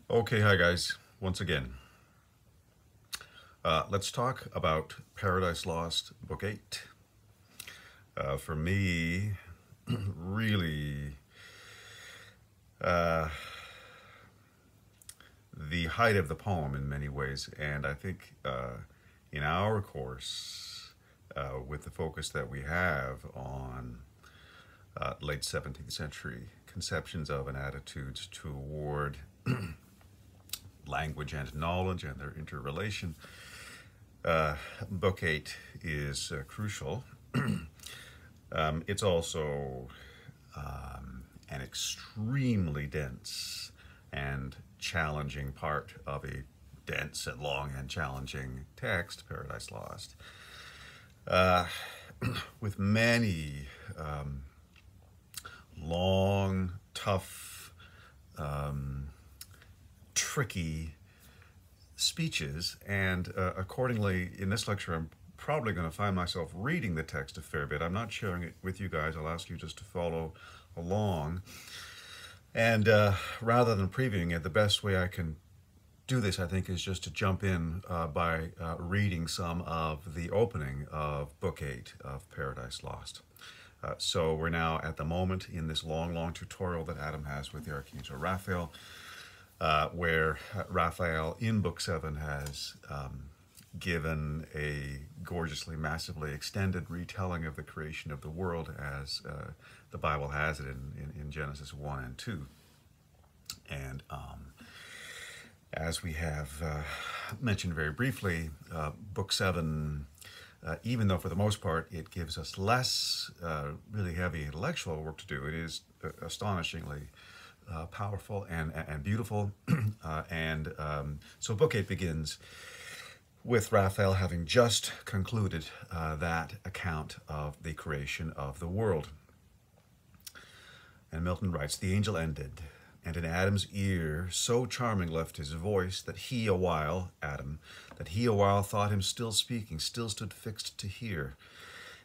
Okay, hi guys, once again. Let's talk about Paradise Lost, Book 8. For me, really uh, the height of the poem in many ways, and I think in our course, with the focus that we have on late 17th century conceptions of and attitudes toward language and knowledge and their interrelation, Book 8 is crucial. It's also an extremely dense and challenging part of a dense and long and challenging text, Paradise Lost, uh, with many long, tough, tricky speeches, and accordingly, in this lecture, I'm probably going to find myself reading the text a fair bit. I'm not sharing it with you guys. I'll ask you just to follow along. And rather than previewing it, the best way I can do this, I think, is just to jump in by reading some of the opening of Book 8 of Paradise Lost. So we're now at the moment in this long tutorial that Adam has with the Archangel Raphael, where Raphael in Book 7 has given a gorgeously, massively extended retelling of the creation of the world as the Bible has it in Genesis 1 and 2. And as we have mentioned very briefly, Book 7, even though for the most part it gives us less really heavy intellectual work to do, it is astonishingly powerful and beautiful. So Book 8 begins with Raphael having just concluded that account of the creation of the world. And Milton writes, "The angel ended, and in Adam's ear so charming left his voice that he a while, Adam, that he a while thought him still speaking, still stood fixed to hear.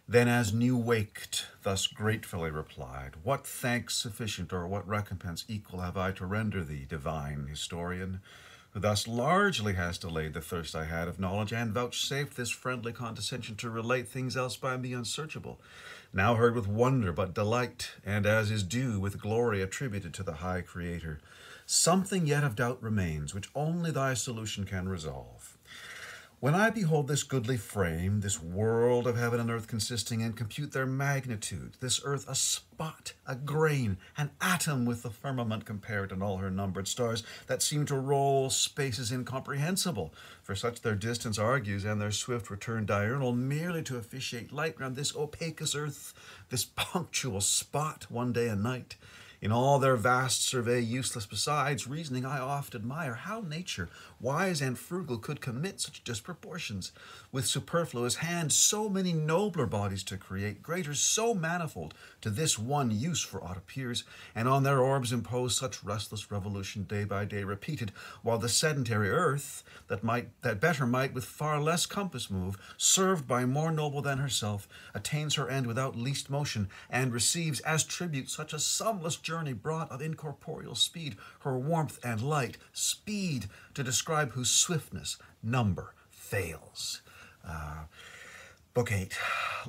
Then as new waked, thus gratefully replied, What thanks sufficient or what recompense equal have I to render thee, divine historian, who thus largely hast delayed the thirst I had of knowledge, and vouchsafed this friendly condescension to relate things else by me unsearchable, now heard with wonder but delight, and as is due with glory attributed to the high Creator. Something yet of doubt remains, which only thy solution can resolve. When I behold this goodly frame, this world of heaven and earth consisting, and compute their magnitude, this earth a spot, a grain, an atom with the firmament compared, and all her numbered stars that seem to roll spaces incomprehensible, for such their distance argues, and their swift return diurnal, merely to officiate light round this opacous earth, this punctual spot, one day and night. In all their vast survey useless besides, reasoning I oft admire how nature, wise and frugal, could commit such disproportions, with superfluous hand so many nobler bodies to create, greater so manifold, to this one use for aught appears, and on their orbs impose such restless revolution day by day repeated, while the sedentary earth, that better might with far less compass move, served by more noble than herself, attains her end without least motion, and receives as tribute such a sumless journey brought of incorporeal speed, her warmth and light, speed to describe whose swiftness number fails." Book 8,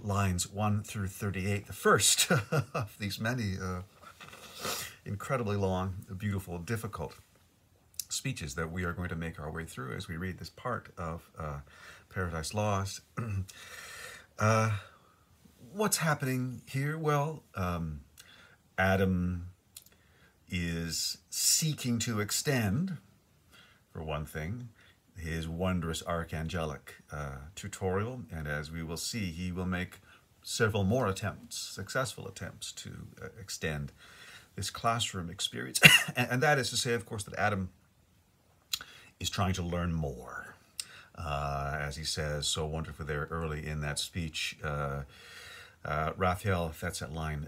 lines 1 through 38, the first of these many incredibly long, beautiful, difficult speeches that we are going to make our way through as we read this part of Paradise Lost. What's happening here? Well, Adam is seeking to extend, for one thing, his wondrous archangelic tutorial, and as we will see, he will make several more attempts, successful attempts, to extend this classroom experience. And that is to say, of course, that Adam is trying to learn more. As he says so wonderfully there early in that speech, Raphael, that's at line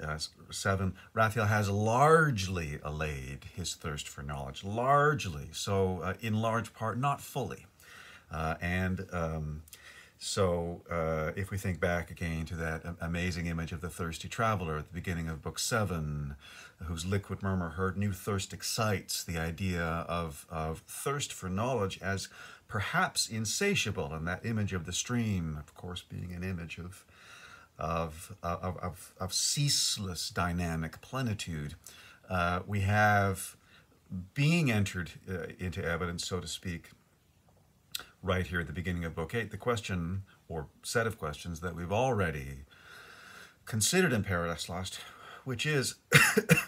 7, Raphael has largely allayed his thirst for knowledge. Largely, so in large part, not fully. So if we think back again to that amazing image of the thirsty traveler at the beginning of Book 7, whose liquid murmur heard new thirst excites, the idea of thirst for knowledge as perhaps insatiable, and that image of the stream, of course, being an image of ceaseless dynamic plenitude. We have being entered into evidence, so to speak, right here at the beginning of Book 8, the question or set of questions that we've already considered in Paradise Lost, which is,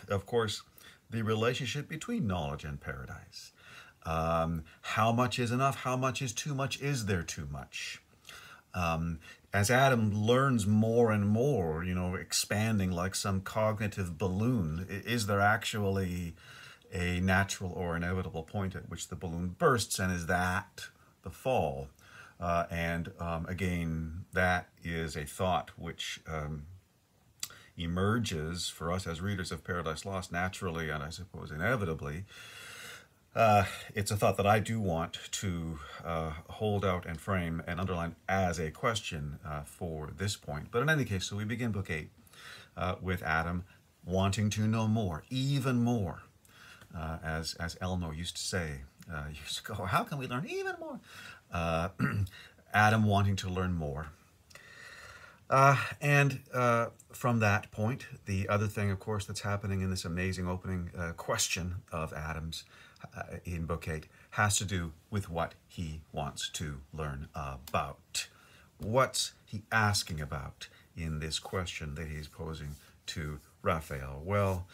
of course, the relationship between knowledge and paradise. How much is enough? How much is too much? Is there too much? As Adam learns more and more, expanding like some cognitive balloon, is there actually a natural or inevitable point at which the balloon bursts, and is that the fall? Again, that is a thought which emerges for us as readers of Paradise Lost naturally, and I suppose inevitably. It's a thought that I do want to hold out and frame and underline as a question for this point. But in any case, so we begin Book 8 with Adam wanting to know more, even more. As Elmo used to say, years ago, how can we learn even more? Adam wanting to learn more. From that point, the other thing, of course, that's happening in this amazing opening question of Adam's in Book 8 has to do with what he wants to learn about. What's he asking about in this question that he's posing to Raphael? Well,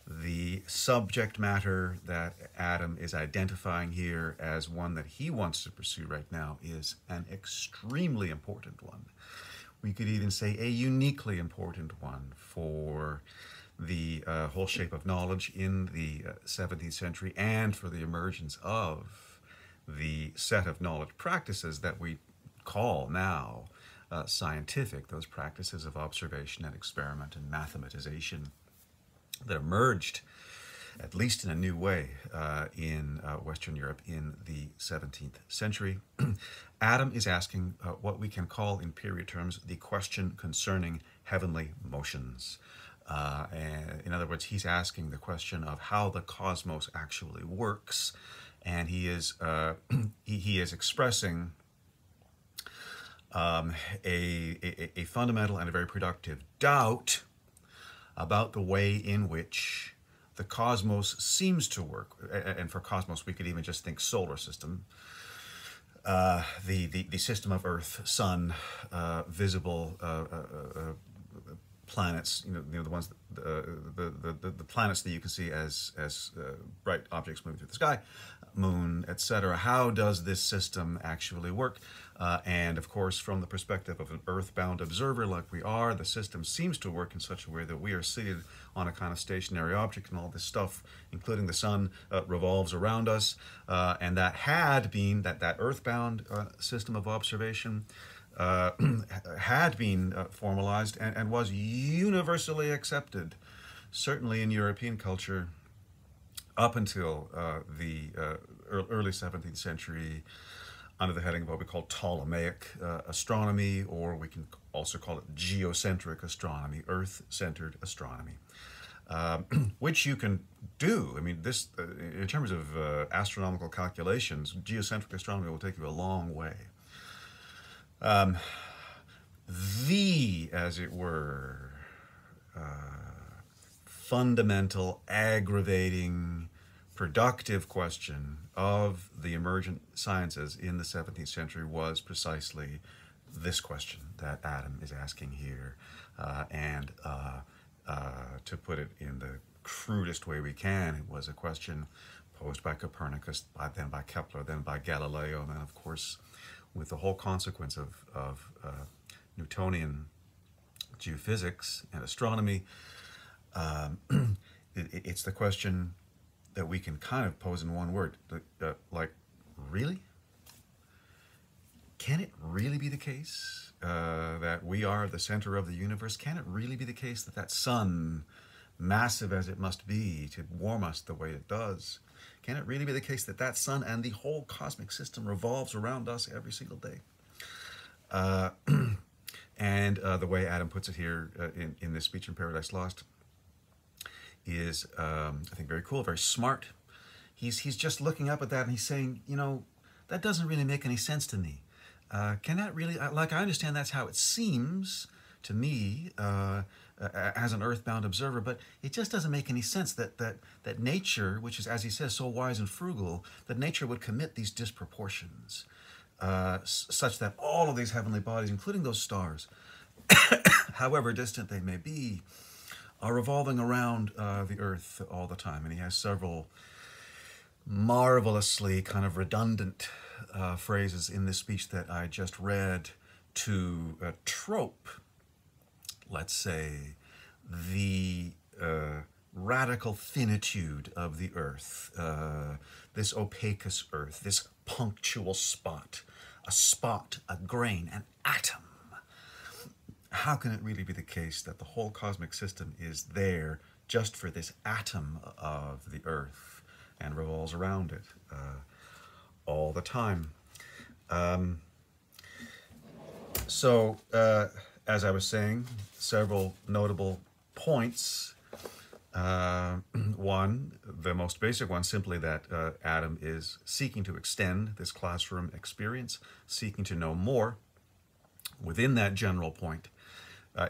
the subject matter that Adam is identifying here as one that he wants to pursue right now is an extremely important one. We could even say a uniquely important one for the whole shape of knowledge in the 17th century and for the emergence of the set of knowledge practices that we call now scientific, those practices of observation and experiment and mathematization that emerged, at least in a new way, in Western Europe in the 17th century. Adam is asking what we can call, in period terms, the question concerning heavenly motions. In other words, he's asking the question of how the cosmos actually works, and he is expressing a fundamental and a very productive doubt about the way in which the cosmos seems to work. And for cosmos, we could even just think solar system. The system of Earth, Sun, visible planets, the ones, the planets that you can see as bright objects moving through the sky, Moon, etc. How does this system actually work? And of course, from the perspective of an earthbound observer like we are, the system seems to work in such a way that we are seated on a kind of stationary object, and all this stuff, including the sun, revolves around us. And that had been, that earthbound system of observation had been formalized and was universally accepted, certainly in European culture, up until the early 17th century, under the heading of what we call Ptolemaic astronomy, or we can also call it geocentric astronomy, Earth-centered astronomy, which you can do. I mean, this, in terms of astronomical calculations, geocentric astronomy will take you a long way. As it were, fundamental, aggravating, productive question of the emergent sciences in the 17th century was precisely this question that Adam is asking here. To put it in the crudest way we can, it was a question posed by Copernicus, then by Kepler, then by Galileo, and then, of course, with the whole consequence of Newtonian geophysics and astronomy. It's the question that we can kind of pose in one word, like, really? Can it really be the case that we are the center of the universe? Can it really be the case that that sun, massive as it must be to warm us the way it does, can it really be the case that that sun and the whole cosmic system revolves around us every single day? And the way Adam puts it here in this speech in Paradise Lost is, I think, very cool, very smart. He's just looking up at that and he's saying, you know, that doesn't really make any sense to me. Can that really, like, I understand that's how it seems to me as an earthbound observer, but it just doesn't make any sense that nature, which is, as he says, so wise and frugal, that nature would commit these disproportions such that all of these heavenly bodies, including those stars, however distant they may be, are revolving around the earth all the time. And he has several marvelously kind of redundant phrases in this speech that I just read to trope, let's say, the radical finitude of the earth, this opacus earth, this punctual spot, a grain, an atom. How can it really be the case that the whole cosmic system is there just for this atom of the earth and revolves around it all the time? So, as I was saying, several notable points. One, the most basic one, simply that Adam is seeking to extend this classroom experience, seeking to know more. Within that general point,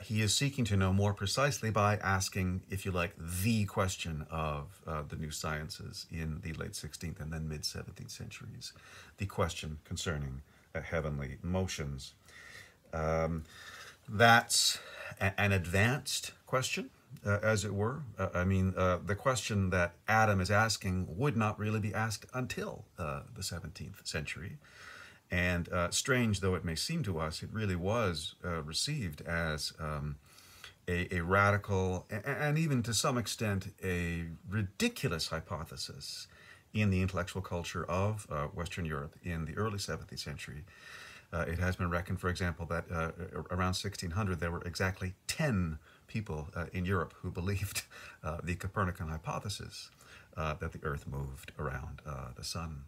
he is seeking to know more precisely by asking, if you like, the question of the new sciences in the late 16th and then mid-17th centuries, the question concerning heavenly motions. That's an advanced question, as it were. The question that Adam is asking would not really be asked until the 17th century. And strange though it may seem to us, it really was received as a radical and even to some extent a ridiculous hypothesis in the intellectual culture of Western Europe in the early 17th century. It has been reckoned, for example, that around 1600 there were exactly 10 people in Europe who believed the Copernican hypothesis that the Earth moved around the sun.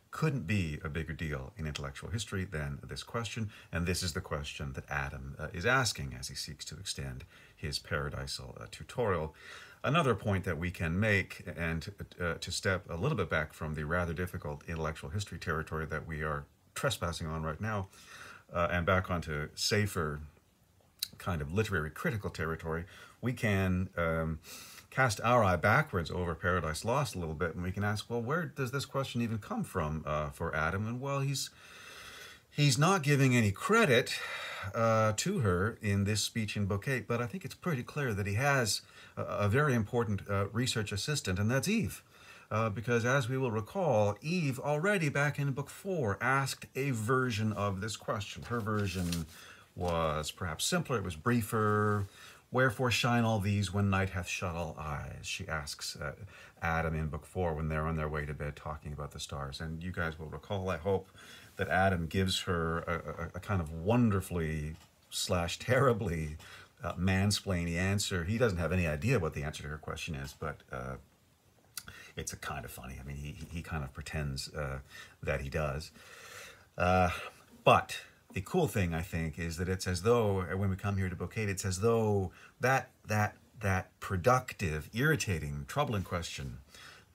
Couldn't be a bigger deal in intellectual history than this question, and this is the question that Adam is asking as he seeks to extend his paradisal tutorial. Another point that we can make, and to step a little bit back from the rather difficult intellectual history territory that we are trespassing on right now, and back onto safer kind of literary critical territory, we can cast our eye backwards over Paradise Lost a little bit, and we can ask, well, where does this question even come from for Adam? And well, he's not giving any credit to her in this speech in Book 8, but I think it's pretty clear that he has a very important research assistant, and that's Eve. Because as we will recall, Eve already back in Book 4 asked a version of this question. Her version was perhaps simpler, it was briefer. Wherefore shine all these when night hath shut all eyes? She asks Adam in Book 4 when they're on their way to bed talking about the stars. And you guys will recall, I hope, that Adam gives her a kind of wonderfully / terribly mansplainy answer. He doesn't have any idea what the answer to her question is, but it's a kind of funny. I mean, he kind of pretends that he does. But the cool thing, I think, is that it's as though, when we come here to Book 8, it's as though that productive, irritating, troubling question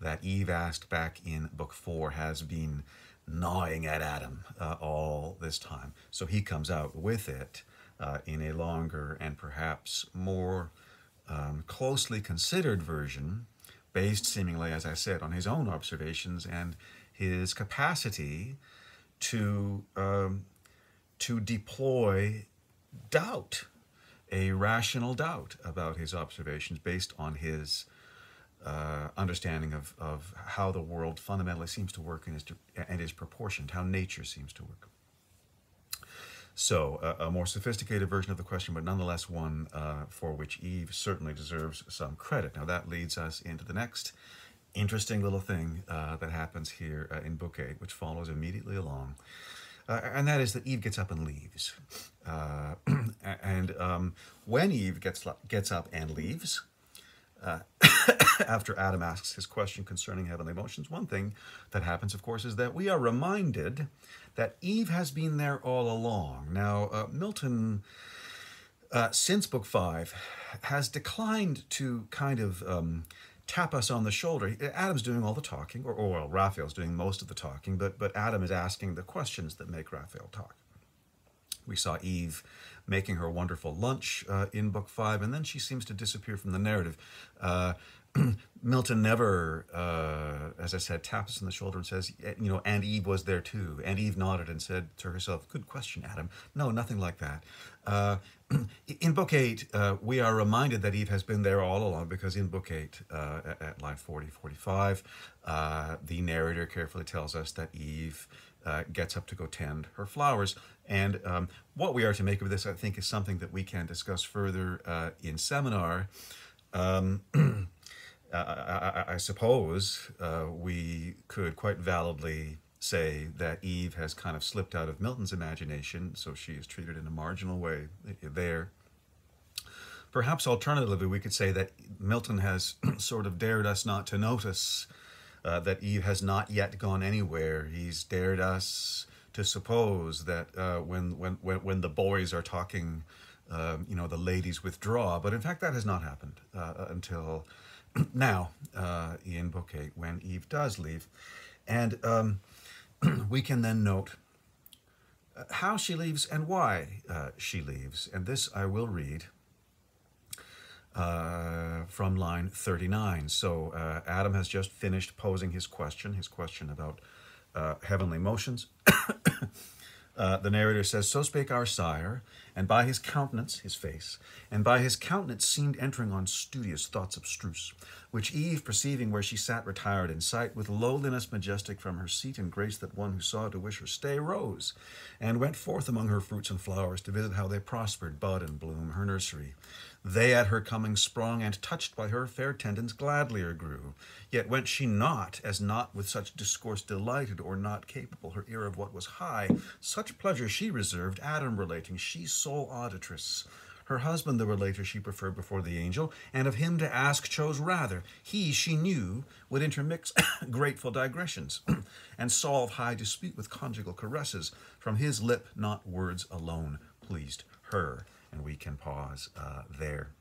that Eve asked back in Book 4 has been gnawing at Adam all this time. So he comes out with it in a longer and perhaps more closely considered version, based seemingly, as I said, on his own observations and his capacity to deploy doubt, a rational doubt about his observations based on his understanding of how the world fundamentally seems to work and is proportioned, how nature seems to work. So a more sophisticated version of the question, but nonetheless one for which Eve certainly deserves some credit. Now that leads us into the next interesting little thing that happens here in Book 8, which follows immediately along. And that is that Eve gets up and leaves. When Eve gets up and leaves, after Adam asks his question concerning heavenly emotions, one thing that happens, of course, is that we are reminded that Eve has been there all along. Now, Milton, since Book 5, has declined to kind of tap us on the shoulder. Adam's doing all the talking, or well, Raphael's doing most of the talking, but Adam is asking the questions that make Raphael talk. We saw Eve making her wonderful lunch in Book 5, and then she seems to disappear from the narrative. Milton never, as I said, taps us on the shoulder and says, and Eve was there too. And Eve nodded and said to herself, good question, Adam. No, nothing like that. In Book 8, we are reminded that Eve has been there all along, because in Book 8, at line 40-45, the narrator carefully tells us that Eve gets up to go tend her flowers. And what we are to make of this, I think, is something that we can discuss further in seminar. I suppose we could quite validly say that Eve has kind of slipped out of Milton's imagination, so she is treated in a marginal way there. Perhaps alternatively, we could say that Milton has sort of dared us not to notice that Eve has not yet gone anywhere. He's dared us to suppose that when the boys are talking, the ladies withdraw. But in fact, that has not happened until now in Book 8, when Eve does leave. And we can then note how she leaves and why she leaves. And this I will read from line 39. So Adam has just finished posing his question about heavenly motions. The narrator says, so spake our sire, and by his countenance, his face, and by his countenance seemed entering on studious thoughts abstruse, which Eve, perceiving where she sat retired in sight, with lowliness majestic from her seat and grace that one who saw to wish her stay, rose, and went forth among her fruits and flowers to visit how they prospered, bud and bloom, her nursery. They at her coming sprung, and touched by her fair tendons gladlier grew. Yet went she not, as not with such discourse delighted, or not capable her ear of what was high. Such pleasure she reserved, Adam relating, she sole auditress. Her husband the relator she preferred before the angel, and of him to ask chose rather. He, she knew, would intermix grateful digressions, and solve high dispute with conjugal caresses. From his lip not words alone pleased her. And we can pause there.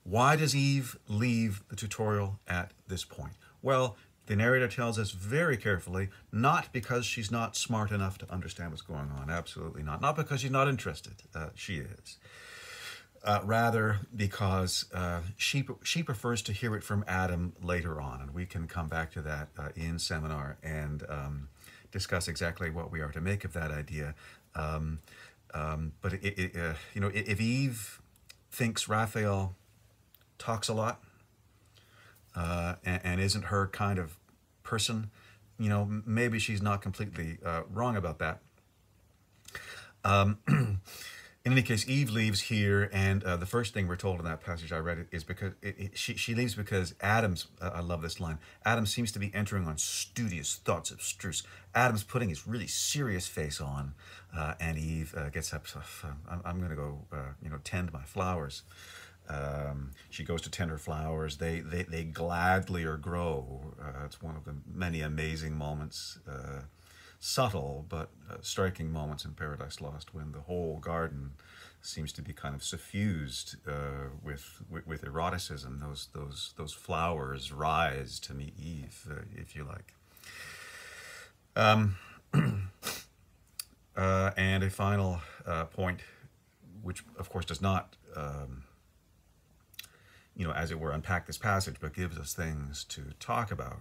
Why does Eve leave the tutorial at this point? Well, the narrator tells us very carefully, not because she's not smart enough to understand what's going on. Absolutely not. Not because she's not interested. She is. Rather because she prefers to hear it from Adam later on. And we can come back to that in seminar and discuss exactly what we are to make of that idea. But if Eve thinks Raphael talks a lot and isn't her kind of person, maybe she's not completely wrong about that. In any case, Eve leaves here, and the first thing we're told in that passage I read is because she leaves because Adam's, I love this line, Adam seems to be entering on studious thoughts abstruse. Adam's putting his really serious face on, and Eve gets up, I'm going to go, tend my flowers. She goes to tend her flowers. They gladly grow. It's one of the many amazing moments, subtle but striking moments in Paradise Lost, when the whole garden seems to be kind of suffused with eroticism. Those flowers rise to meet Eve, if you like. And a final point, which of course does not, as it were, unpack this passage, but gives us things to talk about.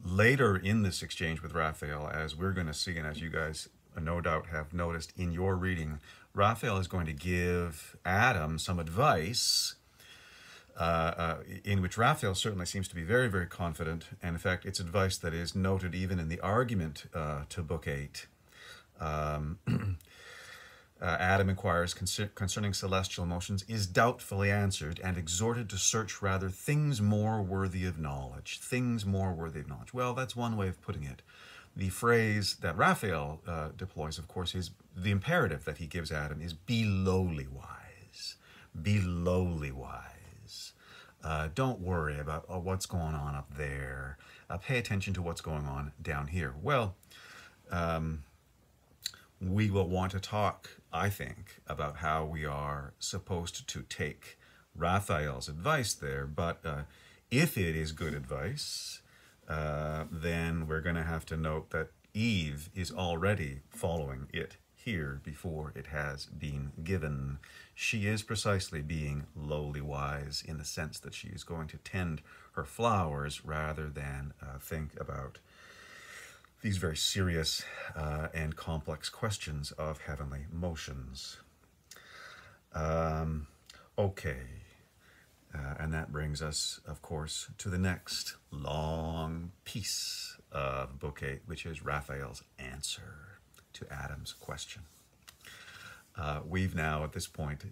Later in this exchange with Raphael, as we're going to see, and as you guys no doubt have noticed in your reading, Raphael is going to give Adam some advice in which Raphael certainly seems to be very, very confident. And in fact, it's advice that is noted even in the argument to Book 8. Adam inquires concerning celestial motions, is doubtfully answered, and exhorted to search rather things more worthy of knowledge. Things more worthy of knowledge. Well, that's one way of putting it. The phrase that Raphael deploys, of course, is the imperative that he gives Adam is be lowly wise. Be lowly wise. Don't worry about what's going on up there. Pay attention to what's going on down here. Well, we will want to talk, I think, about how we are supposed to take Raphael's advice there. But if it is good advice, then we're going to have to note that Eve is already following it here before it has been given. She is precisely being lowly wise in the sense that she is going to tend her flowers rather than think about these very serious and complex questions of heavenly motions. Okay. And that brings us, of course, to the next long piece of Book 8, which is Raphael's answer to Adam's question. We've now, at this point,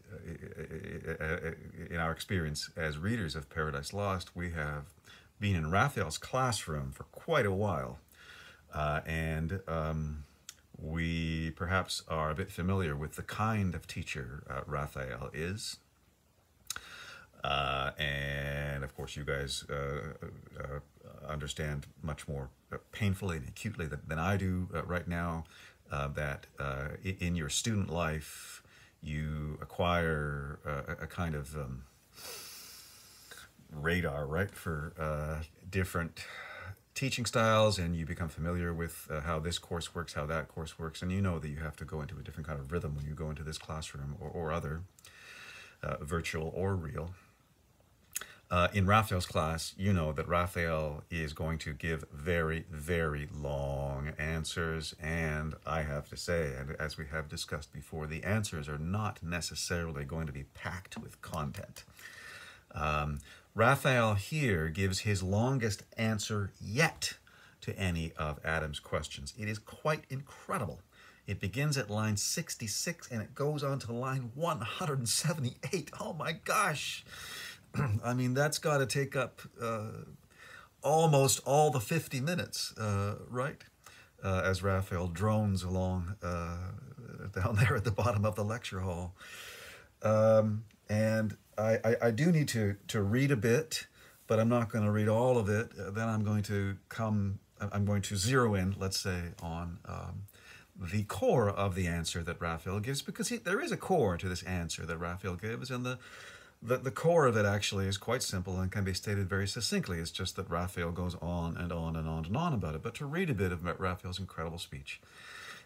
in our experience as readers of Paradise Lost, we have been in Raphael's classroom for quite a while. And we perhaps are a bit familiar with the kind of teacher Raphael is. And of course, you guys understand much more painfully and acutely than I do right now that in your student life you acquire a kind of radar, right, for different teaching styles, and you become familiar with how this course works, how that course works, and you know that you have to go into a different kind of rhythm when you go into this classroom or other, virtual or real. In Raphael's class, you know that Raphael is going to give very, very long answers, and I have to say, and as we have discussed before, the answers are not necessarily going to be packed with content. Raphael here gives his longest answer yet to any of Adam's questions. It is quite incredible. It begins at line 66 and it goes on to line 178. Oh my gosh! I mean, that's got to take up almost all the 50 minutes, right? As Raphael drones along down there at the bottom of the lecture hall. And I do need to read a bit, but I'm not going to read all of it. Then I'm going to zero in, let's say, on the core of the answer that Raphael gives, because there is a core to this answer that Raphael gives, and the core of it actually is quite simple and can be stated very succinctly. It's just that Raphael goes on and on and on and on about it. But to read a bit of Raphael's incredible speech,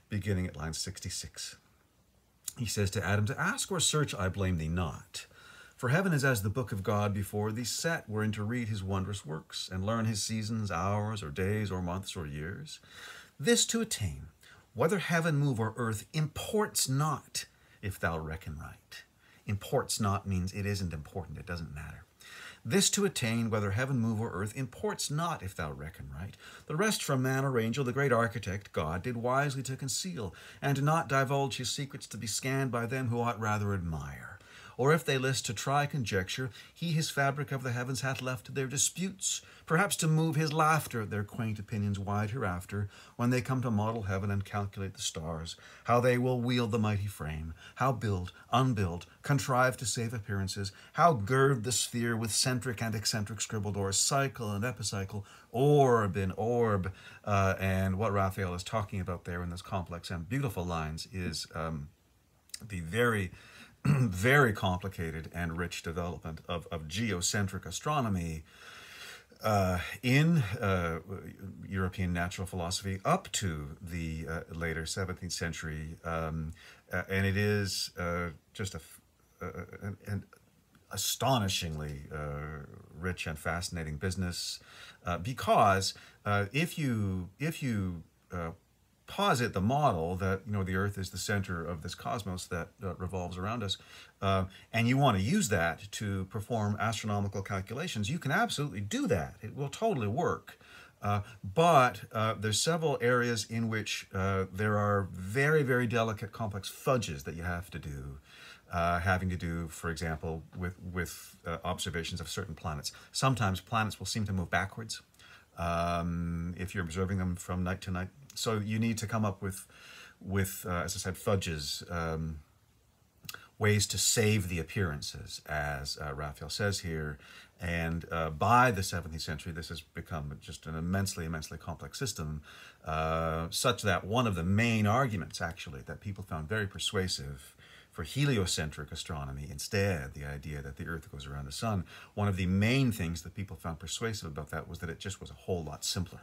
beginning at line 66, he says to Adam, "To ask or search I blame thee not. For heaven is as the book of God before thee set, wherein to read his wondrous works, and learn his seasons, hours, or days, or months, or years. This to attain, whether heaven move or earth, imports not, if thou reckon right." Imports not means it isn't important, it doesn't matter. This to attain, whether heaven move or earth, imports not, if thou reckon right. The rest from man or angel, the great architect, God, did wisely to conceal, and to not divulge his secrets to be scanned by them who ought rather admire. Or if they list to try conjecture, he his fabric of the heavens hath left to their disputes, perhaps to move his laughter, their quaint opinions wide hereafter, when they come to model heaven and calculate the stars, how they will wield the mighty frame, how build, unbuild, contrive to save appearances, how gird the sphere with centric and eccentric scribbled oars, cycle and epicycle, orb in orb. And what Raphael is talking about there in those complex and beautiful lines is the very very complicated and rich development of geocentric astronomy in European natural philosophy up to the later 17th century. And it is just an astonishingly rich and fascinating business because if you posit the model that the Earth is the center of this cosmos that revolves around us, and you want to use that to perform astronomical calculations, you can absolutely do that. It will totally work. But there's several areas in which there are very, very delicate, complex fudges that you have to do, having to do, for example, with observations of certain planets. Sometimes planets will seem to move backwards if you're observing them from night to night. So you need to come up with as I said, fudges. ways to save the appearances, as Raphael says here. And by the 17th century, this has become just an immensely complex system, such that one of the main arguments, actually, that people found very persuasive for heliocentric astronomy, instead, the idea that the Earth goes around the sun, one of the main things that people found persuasive about that was that it just was a whole lot simpler.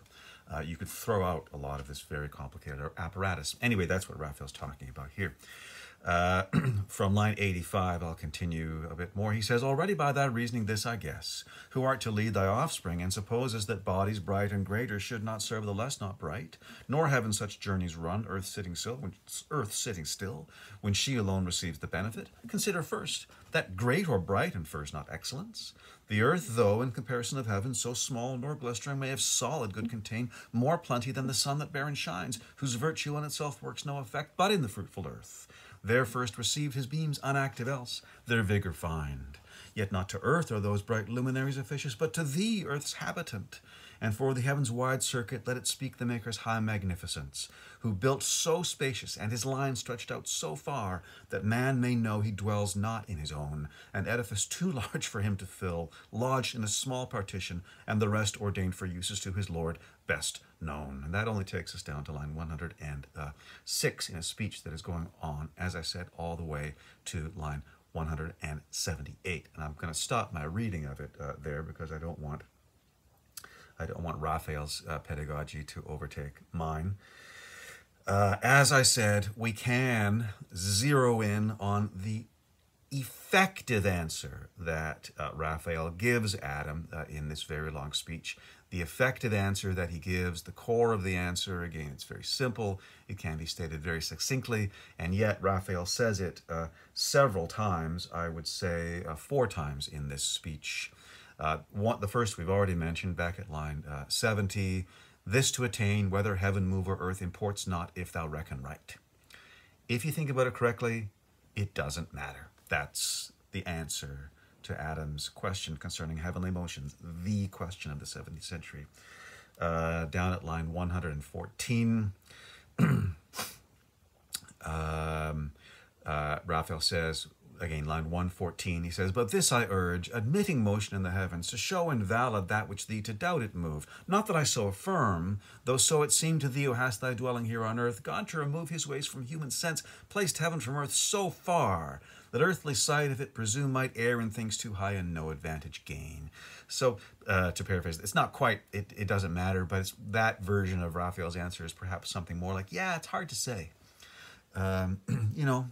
You could throw out a lot of this very complicated apparatus. Anyway, that's what Raphael's talking about here. From line 85, I'll continue a bit more. He says, already by thy reasoning this I guess, who art to lead thy offspring, and supposes that bodies bright and greater should not serve the less not bright, nor have in such journeys run, earth sitting still, when she alone receives the benefit. Consider first, that great or bright infers not excellence. The earth, though, in comparison of heaven, so small nor glistering, may have solid good contain more plenty than the sun that barren shines, whose virtue in itself works no effect but in the fruitful earth. There first received his beams unactive else, their vigor find. Yet not to earth are those bright luminaries officious, but to thee, earth's habitant. And for the heaven's wide circuit let it speak the Maker's high magnificence, who built so spacious, and his line stretched out so far, that man may know he dwells not in his own, an edifice too large for him to fill, lodged in a small partition, and the rest ordained for uses to his Lord best known. And that only takes us down to line 106 in a speech that is going on, as I said, all the way to line 178. And I'm going to stop my reading of it there, because I don't want Raphael's pedagogy to overtake mine. As I said, we can zero in on the effective answer that Raphael gives Adam in this very long speech. The effective answer that he gives, the core of the answer, again, it's very simple. It can be stated very succinctly, and yet Raphael says it several times, I would say 4 times in this speech. The first we've already mentioned back at line 70, this to attain, whether heaven move or earth, imports not if thou reckon right. If you think about it correctly, it doesn't matter. That's the answer to Adam's question concerning heavenly motions, the question of the 17th century. Down at line 114, Raphael says, again, line 114, he says, but this I urge, admitting motion in the heavens, to show invalid that which thee to doubt it moved. Not that I so affirm, though so it seemed to thee who hast thy dwelling here on earth, God to remove his ways from human sense, placed heaven from earth so far, that earthly sight, if it presume, might err in things too high and no advantage gain. So, to paraphrase, it's not quite, it doesn't matter, but it's, that version of Raphael's answer is perhaps something more like, yeah, it's hard to say. You know,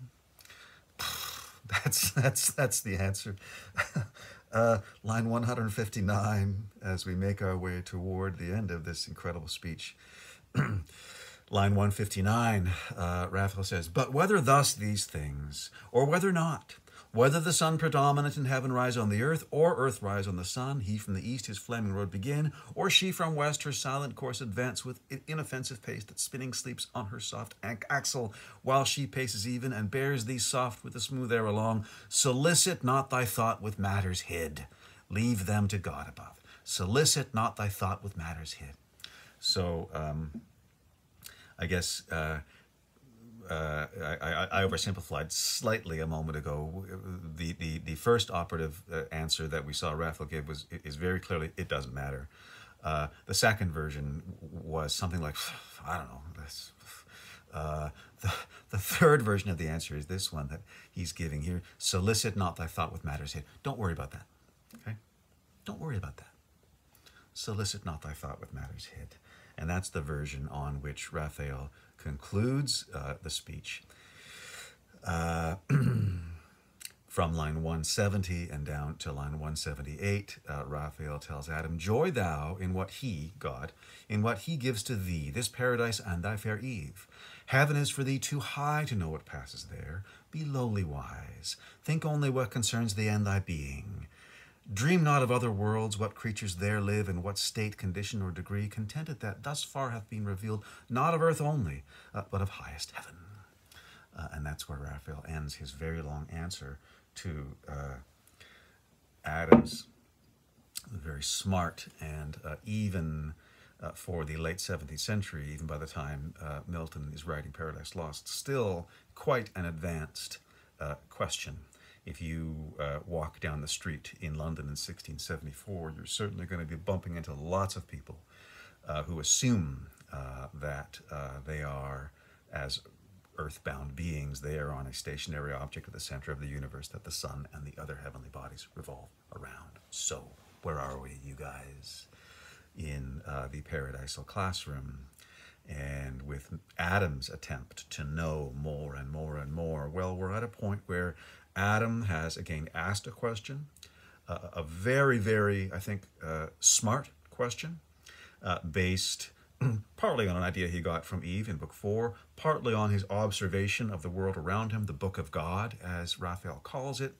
that's the answer. Line 159, as we make our way toward the end of this incredible speech. Line 159, Raphael says, but whether thus these things, or whether not, whether the sun predominant in heaven rise on the earth, or earth rise on the sun, he from the east his flaming road begin, or she from west her silent course advance with inoffensive pace that spinning sleeps on her soft axle, while she paces even and bears thee soft with the smooth air along, solicit not thy thought with matters hid. Leave them to God above. Solicit not thy thought with matters hid. So, I guess I oversimplified slightly a moment ago. The first operative answer that we saw Raphael give is very clearly, it doesn't matter. The second version was something like, I don't know. The third version of the answer is this one that he's giving here. Solicit not thy thought with matters hid. Don't worry about that. Okay? Don't worry about that. Solicit not thy thought with matters hid. And that's the version on which Raphael concludes the speech. From line 170 and down to line 178, Raphael tells Adam, joy thou in what he, God, in what he gives to thee, this paradise and thy fair Eve. Heaven is for thee too high to know what passes there. Be lowly wise. Think only what concerns thee and thy being. Dream not of other worlds, what creatures there live, in what state, condition, or degree, contented that thus far hath been revealed, not of earth only, but of highest heaven. And that's where Raphael ends his very long answer to Adam's very smart and even for the late 17th century, even by the time Milton is writing Paradise Lost, still quite an advanced question. If you walk down the street in London in 1674, you're certainly going to be bumping into lots of people who assume that they are, as earthbound beings, they are on a stationary object at the center of the universe that the sun and the other heavenly bodies revolve around. So, where are we, you guys? In the paradisal classroom, and with Adam's attempt to know more and more and more. Well, we're at a point where Adam has again asked a question, a very, very, I think, smart question, based partly on an idea he got from Eve in Book 4, partly on his observation of the world around him, the Book of God, as Raphael calls it,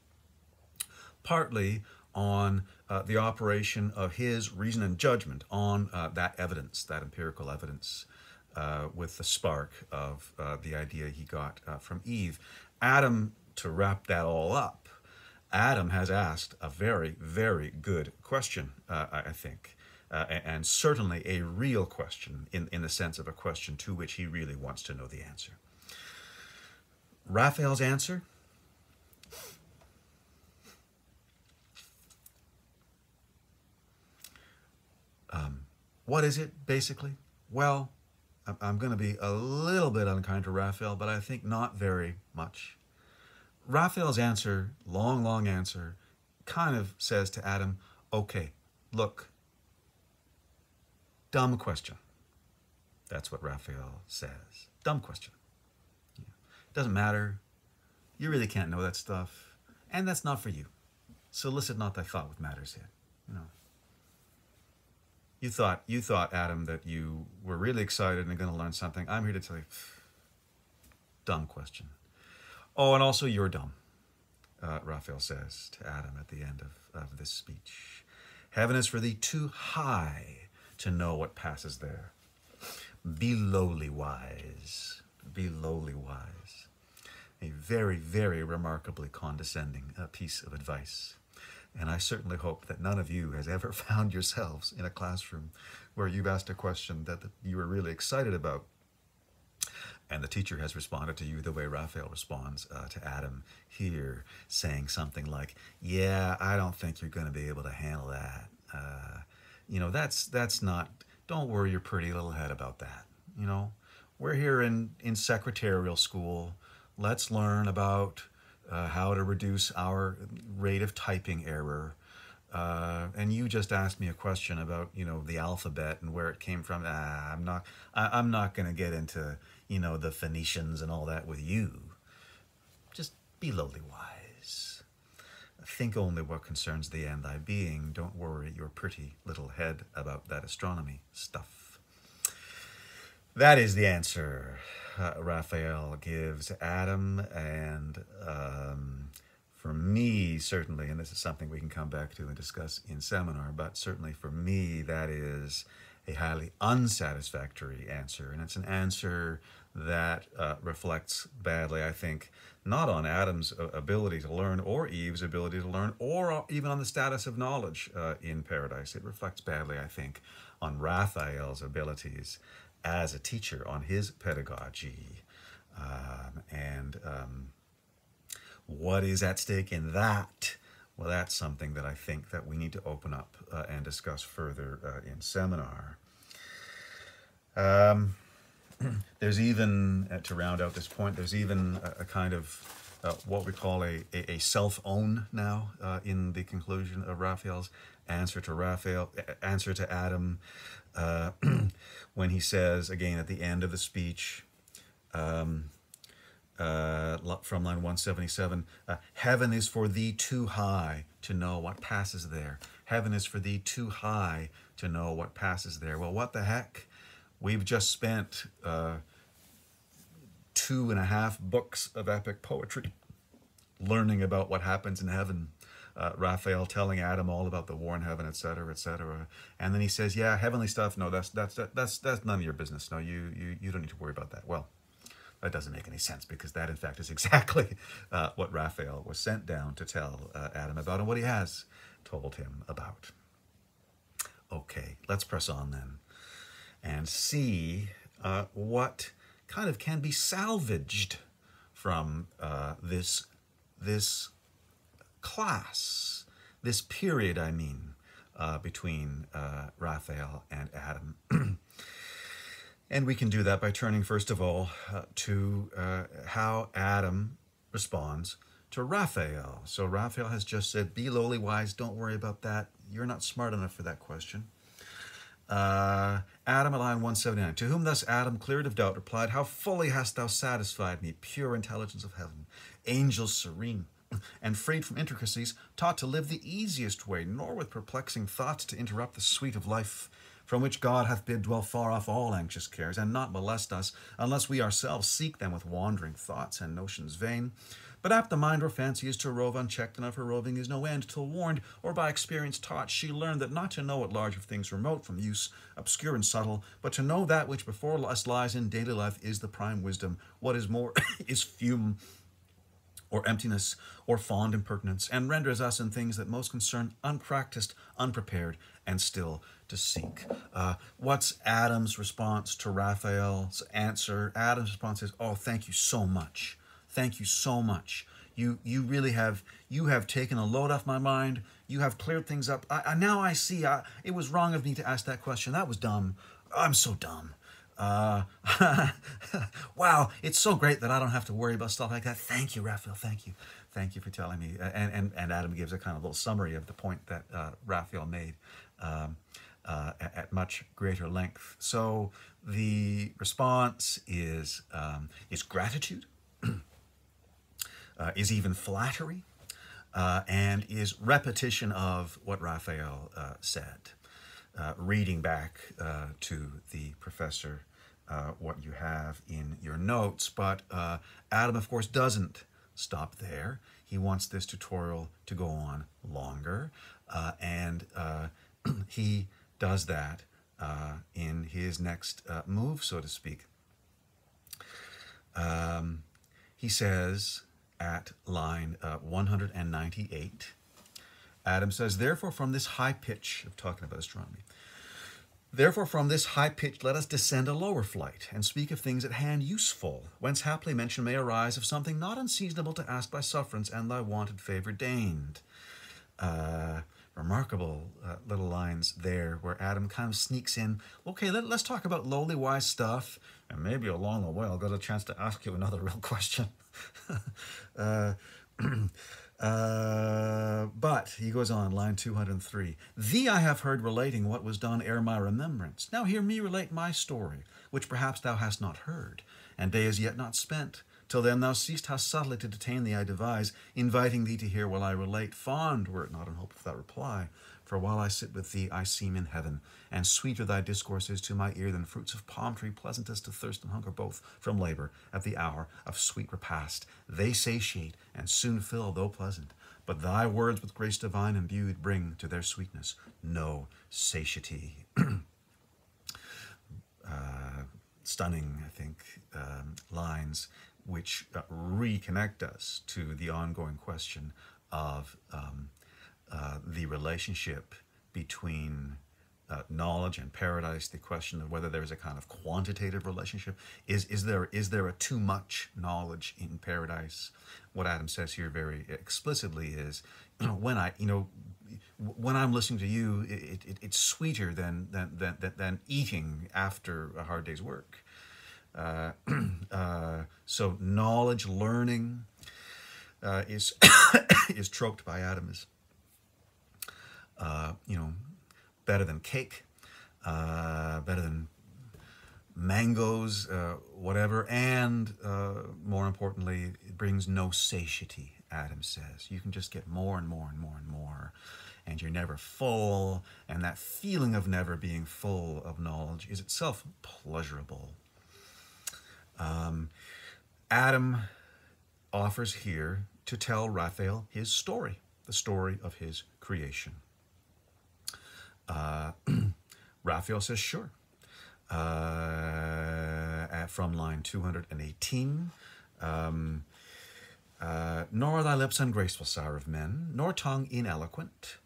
partly on the operation of his reason and judgment on that evidence, that empirical evidence, with the spark of the idea he got from Eve. Adam, to wrap that all up, Adam has asked a very, very good question, I think, and certainly a real question in the sense of a question to which he really wants to know the answer. Raphael's answer? What is it, basically? Well, I'm going to be a little bit unkind to Raphael, but I think not very much. Raphael's answer, long, long answer, kind of says to Adam, okay, look, dumb question. That's what Raphael says. Dumb question. Yeah. Doesn't matter. You really can't know that stuff. And that's not for you. Solicit not thy thought with matters here. You know. You thought, Adam, that you were really excited and going to learn something. I'm here to tell you, dumb question. Oh, and also you're dumb, Raphael says to Adam at the end of this speech. Heaven is for thee too high to know what passes there. Be lowly wise. Be lowly wise. A very, very remarkably condescending piece of advice. And I certainly hope that none of you has ever found yourselves in a classroom where you've asked a question that you were really excited about, and the teacher has responded to you the way Raphael responds to Adam here, saying something like, yeah, I don't think you're going to be able to handle that. You know, that's not, don't worry your pretty little head about that. You know, we're here in secretarial school. Let's learn about how to reduce our rate of typing error. And you just asked me a question about, you know, the alphabet and where it came from. I'm not going to get into, you know, the Phoenicians and all that with you. Just be lowly wise. Think only what concerns thee and thy being. Don't worry your pretty little head about that astronomy stuff. That is the answer Raphael gives Adam, and for me, certainly, and this is something we can come back to and discuss in seminar, but certainly for me, that is a highly unsatisfactory answer, and it's an answer that reflects badly, I think, not on Adam's ability to learn or Eve's ability to learn or even on the status of knowledge in paradise. It reflects badly, I think, on Raphael's abilities as a teacher, on his pedagogy, and what is at stake in that? Well, that's something that I think that we need to open up and discuss further in seminar. There's even, to round out this point, there's even a kind of what we call a self-own now in the conclusion of Raphael's answer to Adam, when he says, again at the end of the speech, from line 177, heaven is for thee too high to know what passes there. Heaven is for thee too high to know what passes there. Well, what the heck? We've just spent 2.5 books of epic poetry learning about what happens in heaven. Raphael telling Adam all about the war in heaven, etc., etc. And then he says, yeah, heavenly stuff, no, that's none of your business. No, you don't need to worry about that. Well, that doesn't make any sense, because that, in fact, is exactly what Raphael was sent down to tell Adam about, and what he has told him about. Okay, let's press on then and see what kind of can be salvaged from this this class, this period, I mean, between Raphael and Adam. And we can do that by turning, first of all, to how Adam responds to Raphael. So Raphael has just said, be lowly wise, don't worry about that. You're not smart enough for that question. Adam at line 179, to whom thus Adam, cleared of doubt, replied, how fully hast thou satisfied me, pure intelligence of heaven, angels serene, and freed from intricacies, taught to live the easiest way, nor with perplexing thoughts to interrupt the sweet of life, from which God hath bid dwell far off all anxious cares, and not molest us, unless we ourselves seek them with wandering thoughts and notions vain. But apt the mind or fancy is to rove unchecked, and of her roving is no end, till warned, or by experience taught, she learned that not to know at large of things remote from use, obscure and subtle, but to know that which before us lies in daily life is the prime wisdom. What is more is fume, or emptiness, or fond impertinence, and renders us in things that most concern unpracticed, unprepared, and still to seek. What's Adam's response to Raphael's answer? Adam's response is, oh, thank you so much. Thank you so much. You really have, taken a load off my mind. You have cleared things up. Now I see, it was wrong of me to ask that question. That was dumb. I'm so dumb. Wow, it's so great that I don't have to worry about stuff like that. Thank you, Raphael. Thank you. Thank you for telling me. And Adam gives a kind of little summary of the point that Raphael made at much greater length. So the response is gratitude, is even flattery, and is repetition of what Raphael said. Reading back to the professor what you have in your notes. But Adam, of course, doesn't stop there. He wants this tutorial to go on longer, and he does that in his next move, so to speak. He says at line 198, Adam says, therefore from this high pitch of talking about astronomy, therefore from this high pitch let us descend a lower flight, and speak of things at hand useful, whence haply mention may arise of something not unseasonable to ask by sufferance, and thy wonted favour deigned. Remarkable little lines there where Adam kind of sneaks in, okay, let's talk about lowly wise stuff, and maybe along the way I'll get a chance to ask you another real question. But he goes on, line 203. Thee I have heard relating what was done ere my remembrance. Now hear me relate my story, which perhaps thou hast not heard, and day is yet not spent. Till then thou seest how subtly to detain thee I devise, inviting thee to hear while I relate. Fond were it not in hope of thy reply, for while I sit with thee I seem in heaven, and sweeter thy discourse is to my ear than fruits of palm tree, pleasantest to thirst and hunger both from labour at the hour of sweet repast. They satiate and soon fill, though pleasant, but thy words with grace divine imbued bring to their sweetness no satiety. Stunning, I think, lines which reconnect us to the ongoing question of the relationship between knowledge and paradise, the question of whether there is a kind of quantitative relationship. Is there a too much knowledge in paradise? What Adam says here very explicitly is, when I'm listening to you, it's sweeter than eating after a hard day's work. So knowledge, learning, is is troped by Adam as better than cake, better than mangoes, whatever, and more importantly, it brings no satiety. Adam says you can just get more and more and more and more, and you're never full, and that feeling of never being full of knowledge is itself pleasurable. Adam offers here to tell Raphael his story, the story of his creation. Raphael says, sure. From line 218, nor are thy lips ungraceful, sire of men, nor tongue ineloquent,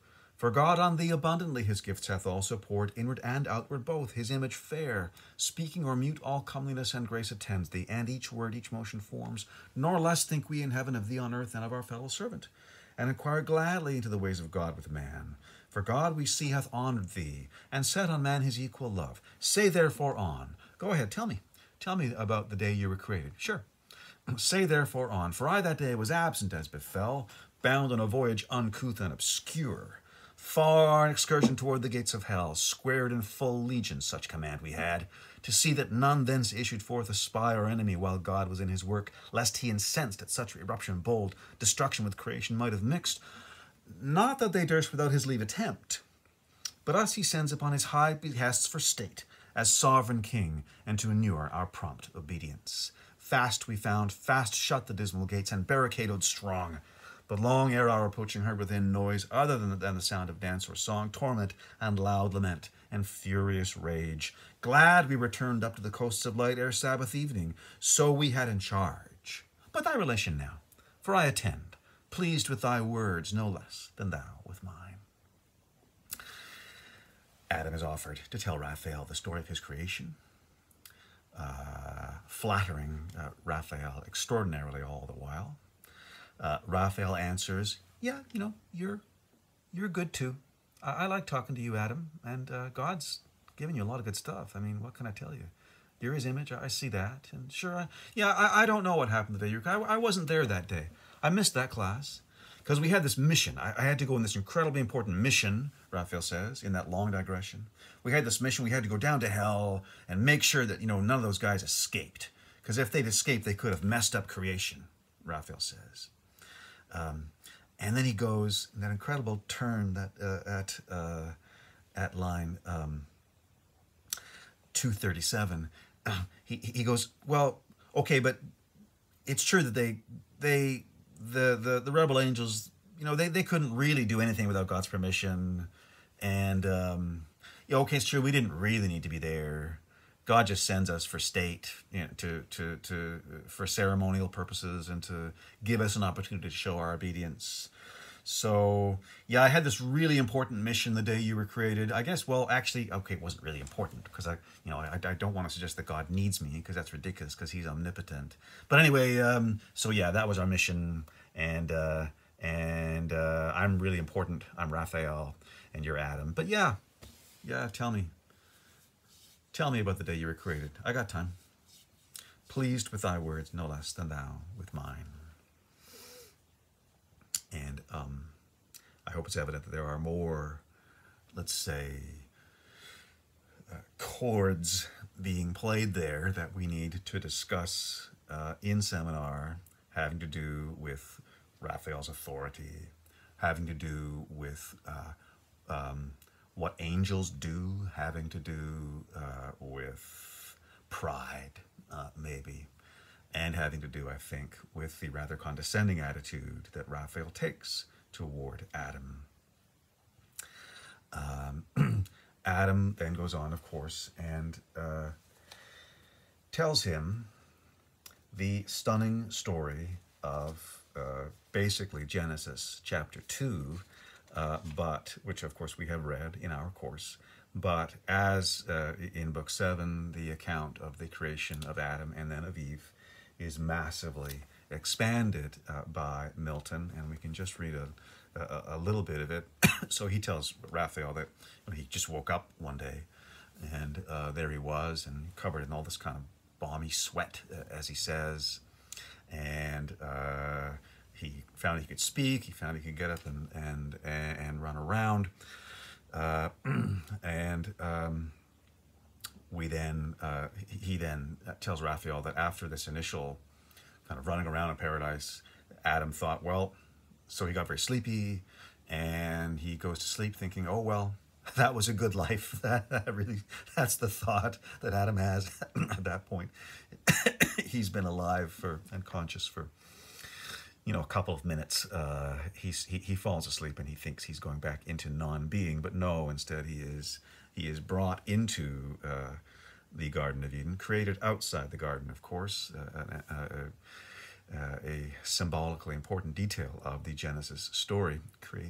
For God on thee abundantly his gifts hath also poured, inward and outward both, his image fair. Speaking or mute, all comeliness and grace attends thee, and each word, each motion forms. Nor less think we in heaven of thee on earth and of our fellow servant, and inquire gladly into the ways of God with man. For God we see hath honored thee, and set on man his equal love. Say therefore on. Go ahead, tell me. Tell me about the day you were created. Sure. Say therefore on. For I that day was absent as befell, bound on a voyage uncouth and obscure. Far an excursion toward the gates of hell, squared in full legion, such command we had, to see that none thence issued forth a spy or enemy while God was in his work, lest he incensed at such eruption bold, destruction with creation might have mixed. Not that they durst without his leave attempt, but us he sends upon his high behests for state, as sovereign king, and to inure our prompt obedience. Fast we found, fast shut the dismal gates, and barricaded strong. But long ere our approaching heard within noise other than the sound of dance or song, torment and loud lament and furious rage. Glad we returned up to the coasts of light ere Sabbath evening, so we had in charge. But thy relation now, for I attend, pleased with thy words no less than thou with mine. Adam is offered to tell Raphael the story of his creation, flattering Raphael extraordinarily all the while. Raphael answers, yeah, you're good too. I like talking to you, Adam, and God's given you a lot of good stuff. I mean, what can I tell you? You're his image, I see that. And sure, I don't know what happened the day I wasn't there that day. I missed that class because we had this mission. I had to go on this incredibly important mission, Raphael says, in that long digression. We had this mission. We had to go down to hell and make sure that, none of those guys escaped. Because if they'd escaped, they could have messed up creation, Raphael says. And then he goes in that incredible turn that at line 237. He goes, well, okay, but it's true that the rebel angels, they couldn't really do anything without God's permission, and okay, it's true we didn't really need to be there. God just sends us for state, for ceremonial purposes and to give us an opportunity to show our obedience. So, I had this really important mission the day you were created. I guess, well, actually, okay, it wasn't really important because I don't want to suggest that God needs me because that's ridiculous because he's omnipotent. But anyway, that was our mission, and I'm really important. I'm Raphael, and you're Adam. But tell me. Tell me about the day you were created. I got time. Pleased with thy words no less than thou with mine. And I hope it's evident that there are more, let's say, chords being played there that we need to discuss in seminar, having to do with Raphael's authority, having to do with what angels do, having to do with pride, maybe, and having to do, I think, with the rather condescending attitude that Raphael takes toward Adam. Adam then goes on, of course, and tells him the stunning story of basically Genesis chapter 2, but which of course we have read in our course, but as in book 7, the account of the creation of Adam and then of Eve is massively expanded by Milton, and we can just read a little bit of it. So he tells Raphael that he just woke up one day, and there he was, and covered in all this kind of balmy sweat, as he says, and he found he could speak. He found he could get up and run around, he then tells Raphael that after this initial kind of running around in paradise, Adam thought, well, so he got very sleepy, and he goes to sleep thinking, oh well, that was a good life. That's the thought that Adam has at that point. He's been alive and conscious for a couple of minutes. He falls asleep and he thinks he's going back into non-being, but no, instead he is brought into the Garden of Eden, created outside the garden, of course, a symbolically important detail of the Genesis story,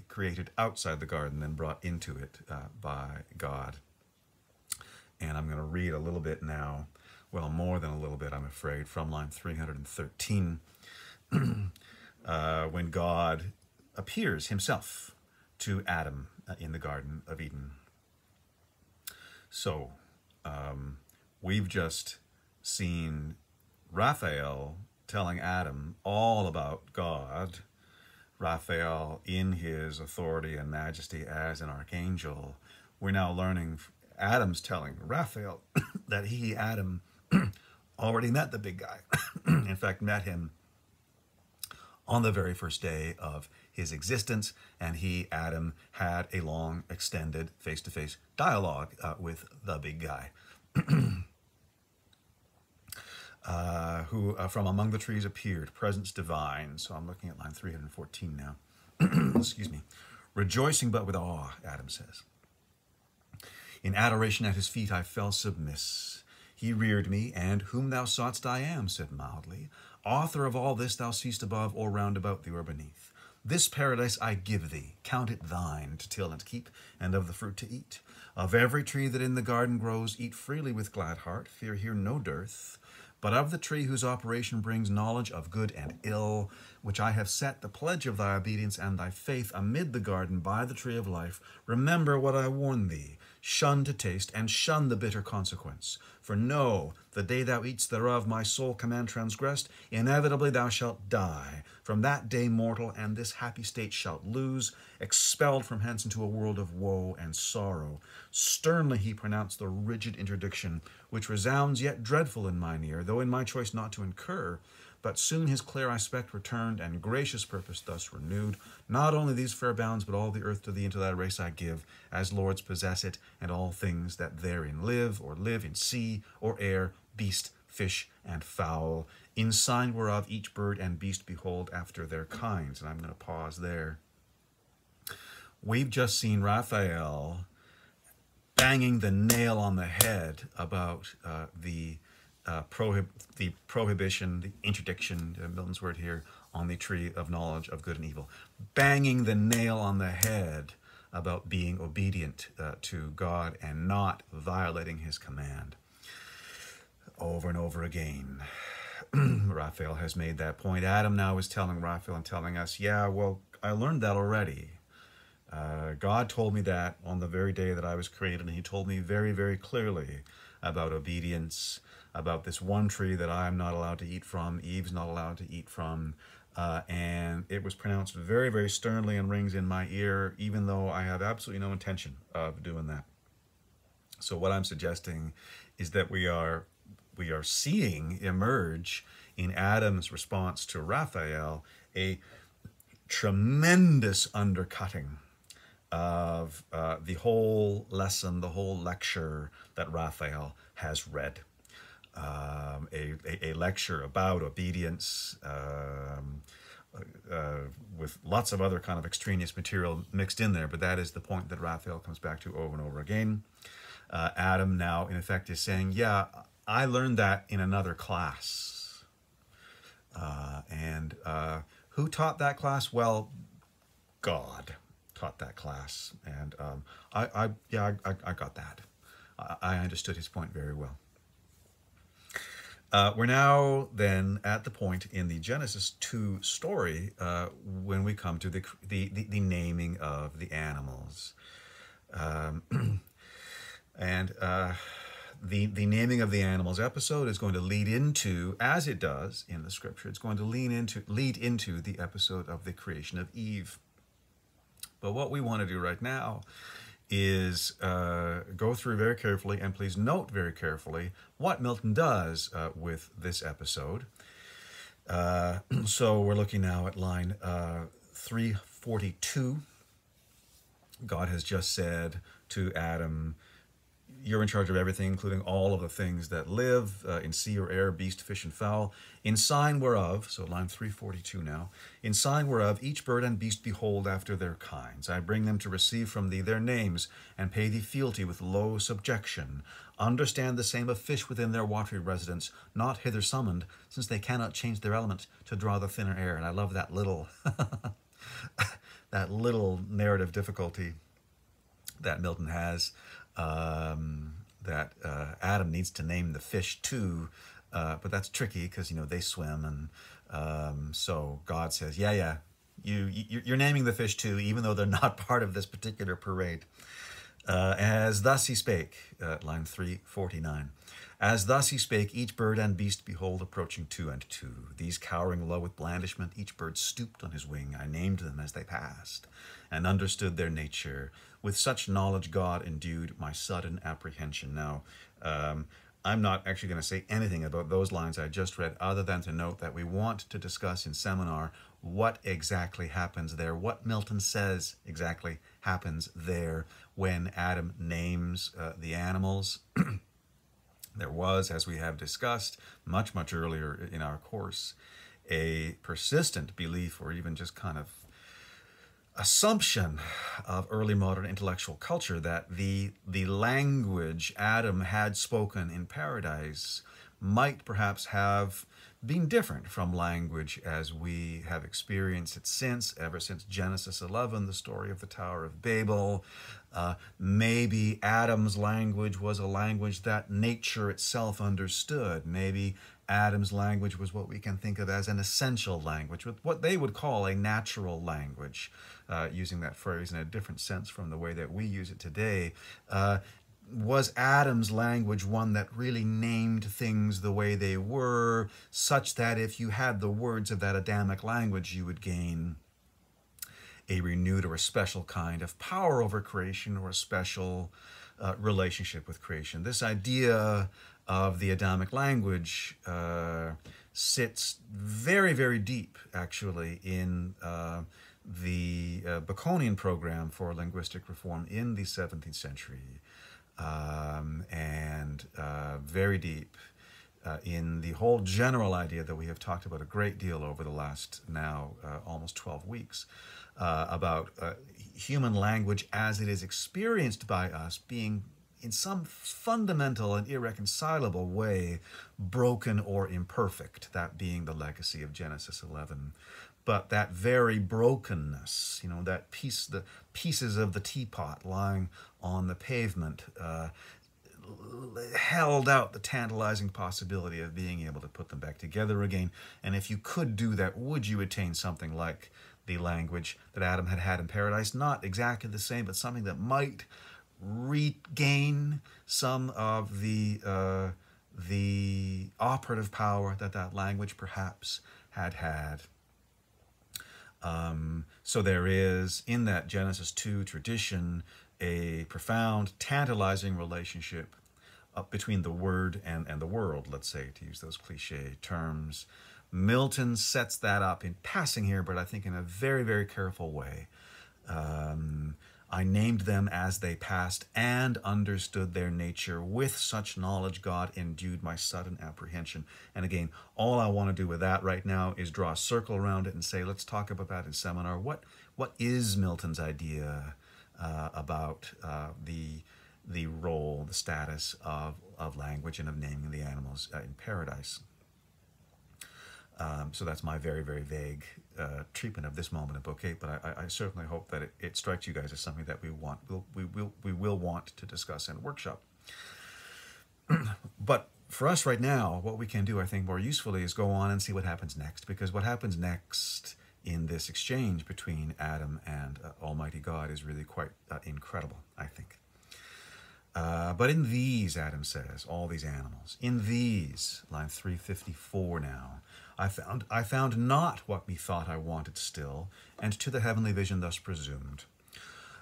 created outside the garden, then brought into it by God. And I'm going to read a little bit now, well, more than a little bit, I'm afraid, from line 313, when God appears himself to Adam in the Garden of Eden. So, we've just seen Raphael telling Adam all about God. Raphael, in his authority and majesty as an archangel. We're now learning, Adam's telling Raphael that he, Adam, already met the big guy. In fact, met him on the very first day of his existence, and he, Adam, had a long, extended, face-to-face dialogue with the big guy. Who from among the trees appeared, presence divine. So I'm looking at line 314 now. Excuse me. Rejoicing but with awe, Adam says. In adoration at his feet I fell submiss. He reared me, and whom thou soughtst I am, said mildly. Author of all this thou seest above or round about thee or beneath. This paradise I give thee, count it thine, to till and keep, and of the fruit to eat. Of every tree that in the garden grows, eat freely with glad heart, fear here no dearth. But of the tree whose operation brings knowledge of good and ill, which I have set the pledge of thy obedience and thy faith amid the garden by the tree of life, remember what I warn thee. Shun to taste, and shun the bitter consequence. For know, the day thou eatst thereof, my sole command transgressed, inevitably thou shalt die. From that day mortal, and this happy state shalt lose, expelled from hence into a world of woe and sorrow. Sternly he pronounced the rigid interdiction, which resounds yet dreadful in mine ear, though in my choice not to incur. But soon his clear aspect returned, and gracious purpose thus renewed. Not only these fair bounds, but all the earth to thee and to thy race I give, as lords possess it, and all things that therein live, or live in sea, or air, beast, fish, and fowl. In sign whereof each bird and beast behold after their kinds. And I'm going to pause there. We've just seen Raphael banging the nail on the head about the prohibition, the interdiction, Milton's word here, on the tree of knowledge of good and evil. Banging the nail on the head about being obedient to God and not violating his command. Over and over again, Raphael has made that point. Adam now is telling Raphael and telling us, yeah, well, I learned that already. God told me that on the very day that I was created, and he told me very, very clearly about obedience, about this one tree that I'm not allowed to eat from, Eve's not allowed to eat from, and it was pronounced very, very sternly and rings in my ear, even though I have absolutely no intention of doing that. So what I'm suggesting is that we are seeing emerge in Adam's response to Raphael a tremendous undercutting of the whole lesson, the whole lecture that Raphael has read. A lecture about obedience with lots of other kind of extraneous material mixed in there, but that is the point that Raphael comes back to over and over again. Adam now, in effect, is saying, yeah, I learned that in another class. And who taught that class? Well, God taught that class. And I got that. I understood his point very well. We're now then at the point in the Genesis 2 story when we come to the naming of the animals. The naming of the animals episode is going to lead into, as it does in the scripture, it's going to lead into the episode of the creation of Eve. But what we want to do right now is go through very carefully, and please note very carefully what Milton does with this episode. So we're looking now at line 342. God has just said to Adam, you're in charge of everything, including all of the things that live in sea or air, beast, fish, and fowl. In sign whereof, so line 342 now, in sign whereof each bird and beast behold after their kinds. I bring them to receive from thee their names, and pay thee fealty with low subjection. Understand the same of fish within their watery residence, not hither summoned, since they cannot change their element to draw the thinner air. And I love that little that little narrative difficulty that Milton has, that Adam needs to name the fish too, but that's tricky because they swim, and so God says, yeah, you're naming the fish too, even though they're not part of this particular parade. As thus he spake, line 349. As thus he spake, each bird and beast behold approaching two and two. These cowering low with blandishment, each bird stooped on his wing. I named them as they passed, and understood their nature. With such knowledge God endued my sudden apprehension. Now, I'm not actually going to say anything about those lines I just read, other than to note that we want to discuss in seminar what exactly happens there, what Milton says exactly happens there when Adam names the animals. There was, as we have discussed much earlier in our course, a persistent belief, or even just kind of assumption of early modern intellectual culture, that the language Adam had spoken in paradise might perhaps have been different from language as we have experienced it since, ever since Genesis 11, the story of the Tower of Babel. Maybe Adam's language was a language that nature itself understood. Maybe Adam's language was what we can think of as an essential language, what they would call a natural language, using that phrase in a different sense from the way that we use it today. Was Adam's language one that really named things the way they were, such that if you had the words of that Adamic language, you would gain a renewed or a special kind of power over creation, or a special relationship with creation? This idea of the Adamic language sits very deep, actually, in the Baconian program for linguistic reform in the 17th century. And very deep in the whole general idea that we have talked about a great deal over the last now almost 12 weeks, about human language as it is experienced by us being in some fundamental and irreconcilable way broken or imperfect, that being the legacy of Genesis 11. But that very brokenness, the pieces of the teapot lying on the pavement, held out the tantalizing possibility of being able to put them back together again. And if you could do that, would you attain something like the language that Adam had in paradise? Not exactly the same, but something that might regain some of the operative power that language perhaps had. So there is, in that Genesis 2 tradition, a profound, tantalizing relationship between the Word and the world, let's say, to use those cliche terms. Milton sets that up in passing here, but I think in a very careful way. I named them as they passed, and understood their nature. With such knowledge God endued my sudden apprehension. And again, all I want to do with that right now is draw a circle around it and say, let's talk about that in seminar. What is Milton's idea about the role, the status of language and of naming the animals in paradise? So that's my very vague treatment of this moment of Bouquet, but I certainly hope that it strikes you guys as something that we will want to discuss and workshop. But for us right now, what we can do, I think, more usefully is go on and see what happens next, because what happens next in this exchange between Adam and Almighty God is really quite incredible, I think. But in these, Adam says, all these animals, in these, line 354 now, I found not what methought I wanted still, and to the heavenly vision thus presumed.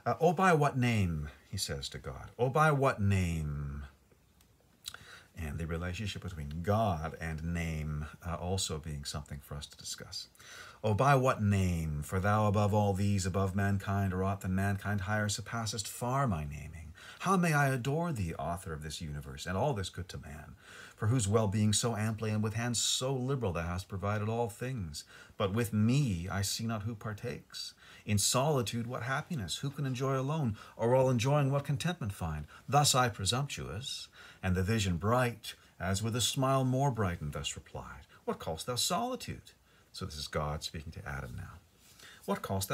Oh, by what name, he says to God, oh, by what name? And the relationship between God and name also being something for us to discuss. Oh, by what name? For thou above all these, above mankind, or aught than mankind higher, surpassest far my naming. How may I adore thee, author of this universe, and all this good to man, for whose well-being so amply and with hands so liberal thou hast provided all things? But with me I see not who partakes. In solitude what happiness? Who can enjoy alone? Or all enjoying what contentment find? Thus I presumptuous, and the vision bright, as with a smile more brightened, thus replied, What callest thou solitude? So this is God speaking to Adam now. What callest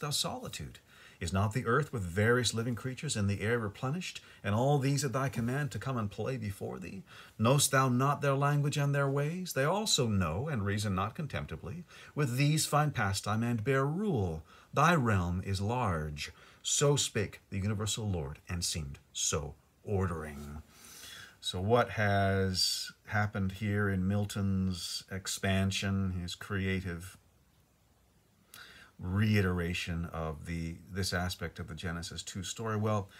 thou solitude? Is not the earth with various living creatures and the air replenished, and all these at thy command to come and play before thee? Knowest thou not their language and their ways? They also know and reason not contemptibly. With these find pastime and bear rule. Thy realm is large. So spake the universal Lord, and seemed so ordering. So what has happened here in Milton's expansion, his creative reiteration of this aspect of the Genesis 2 story? Well,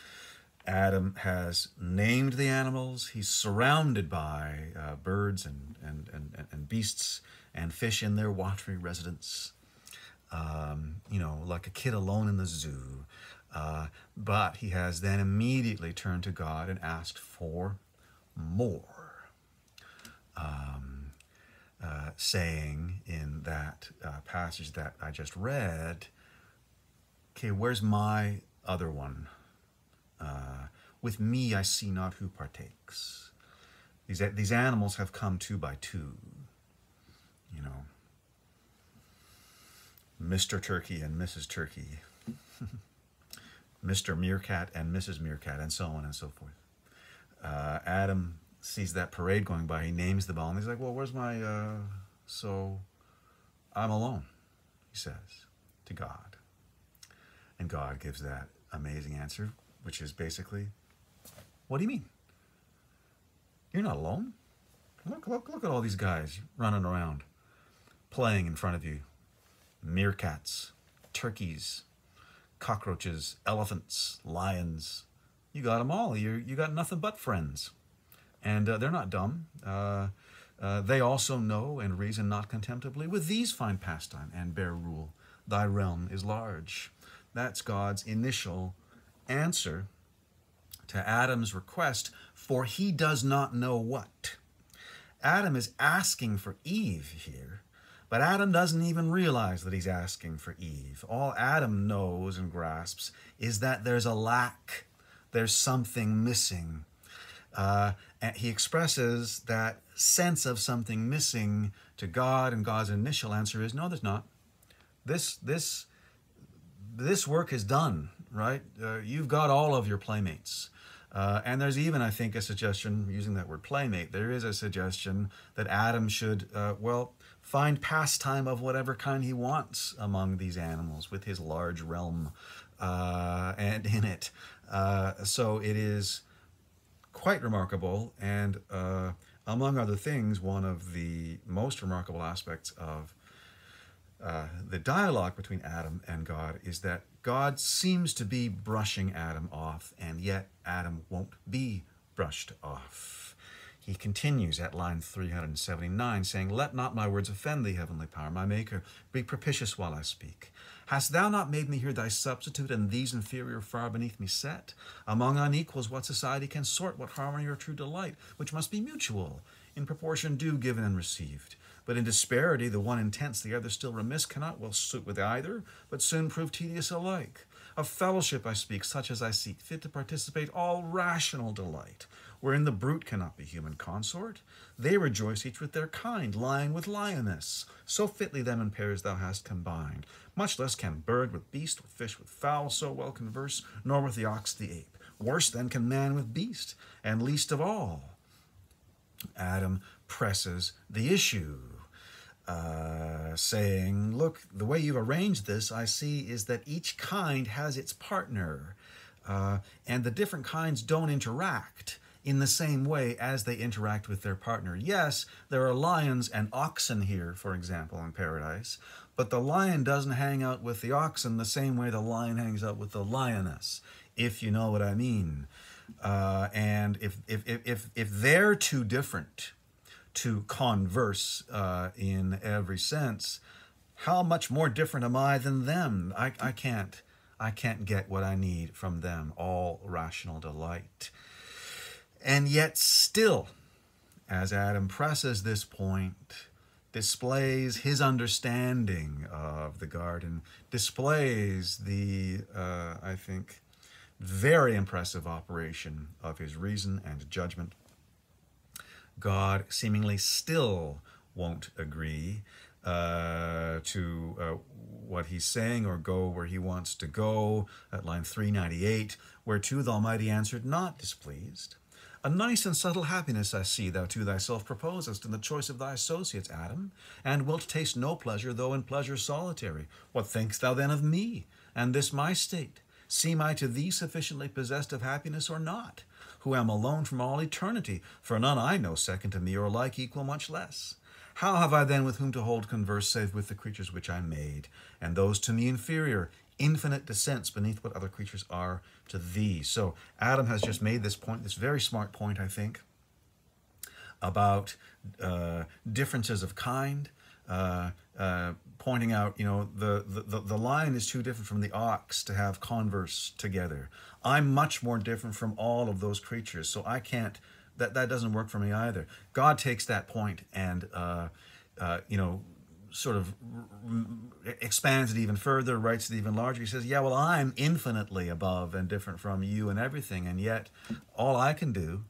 Adam has named the animals. He's surrounded by birds and beasts and fish in their watery residence, like a kid alone in the zoo. But he has then immediately turned to God and asked for more, saying in that passage that I just read, okay, where's my other one? With me I see not who partakes. These animals have come two by two, Mr. Turkey and Mrs. Turkey, Mr. Meerkat and Mrs. Meerkat, and so on and so forth. Adam sees that parade going by. He names them all, and he's like, well, where's my, so I'm alone, he says to God. And God gives that amazing answer, which is basically, what do you mean? You're not alone. Look at all these guys running around, playing in front of you. Meerkats, turkeys, cockroaches, elephants, lions. You got them all. You got nothing but friends. And they're not dumb. They also know and reason not contemptibly. With these find pastime and bear rule. Thy realm is large. That's God's initial answer to Adam's request, for he does not know what. Adam is asking for Eve here, but Adam doesn't even realize that he's asking for Eve. All Adam knows and grasps is that there's a lack. There's something missing. And he expresses that sense of something missing to God, and God's initial answer is, no, there's not. This work is done, right? You've got all of your playmates. And there's even, I think, a suggestion, using that word playmate, there is a suggestion that Adam should, find pastime of whatever kind he wants among these animals with his large realm and in it. So it is quite remarkable, and among other things, one of the most remarkable aspects of the dialogue between Adam and God is that God seems to be brushing Adam off, and yet Adam won't be brushed off. He continues at line 379, saying, Let not my words offend thee, heavenly power, my maker. Be propitious while I speak. Hast thou not made me hear thy substitute, and these inferior far beneath me set? Among unequals what society can sort, what harmony or true delight, which must be mutual, in proportion due given and received. But in disparity, the one intense, the other still remiss, cannot well suit with either, but soon prove tedious alike. Of fellowship I speak, such as I seek, fit to participate all rational delight, wherein the brute cannot be human consort. They rejoice each with their kind, lion with lioness. So fitly them in pairs thou hast combined. Much less can bird with beast, with fish with fowl, so well converse, nor with the ox the ape. Worse then can man with beast, and least of all. Adam presses the issue, saying, look, the way you've arranged this, I see, is that each kind has its partner, and the different kinds don't interact in the same way as they interact with their partner. Yes, there are lions and oxen here, for example, in paradise, but the lion doesn't hang out with the oxen the same way the lion hangs out with the lioness, if you know what I mean. And if they're too different to converse in every sense, how much more different am I than them? I I can't get what I need from them, all rational delight. And yet still, as Adam presses this point, displays his understanding of the garden, displays the, I think, very impressive operation of his reason and judgment, God seemingly still won't agree to what he's saying or go where he wants to go. At line 398, whereto the Almighty answered, not displeased. A nice and subtle happiness I see thou to thyself proposest in the choice of thy associates, Adam, and wilt taste no pleasure, though in pleasure solitary. What thinkst thou then of me, and this my state? Seem I to thee sufficiently possessed of happiness or not, who am alone from all eternity, for none I know second to me or like equal much less? How have I then with whom to hold converse, save with the creatures which I made, and those to me inferior, infinite descents beneath what other creatures are to thee? So Adam has just made this point, this very smart point, I think, about differences of kind, pointing out, the lion is too different from the ox to have converse together. I'm much more different from all of those creatures, so I can't, that doesn't work for me either. God takes that point and, sort of expands it even further, writes it even larger. He says, yeah, well, I'm infinitely above and different from you and everything, and yet all I can do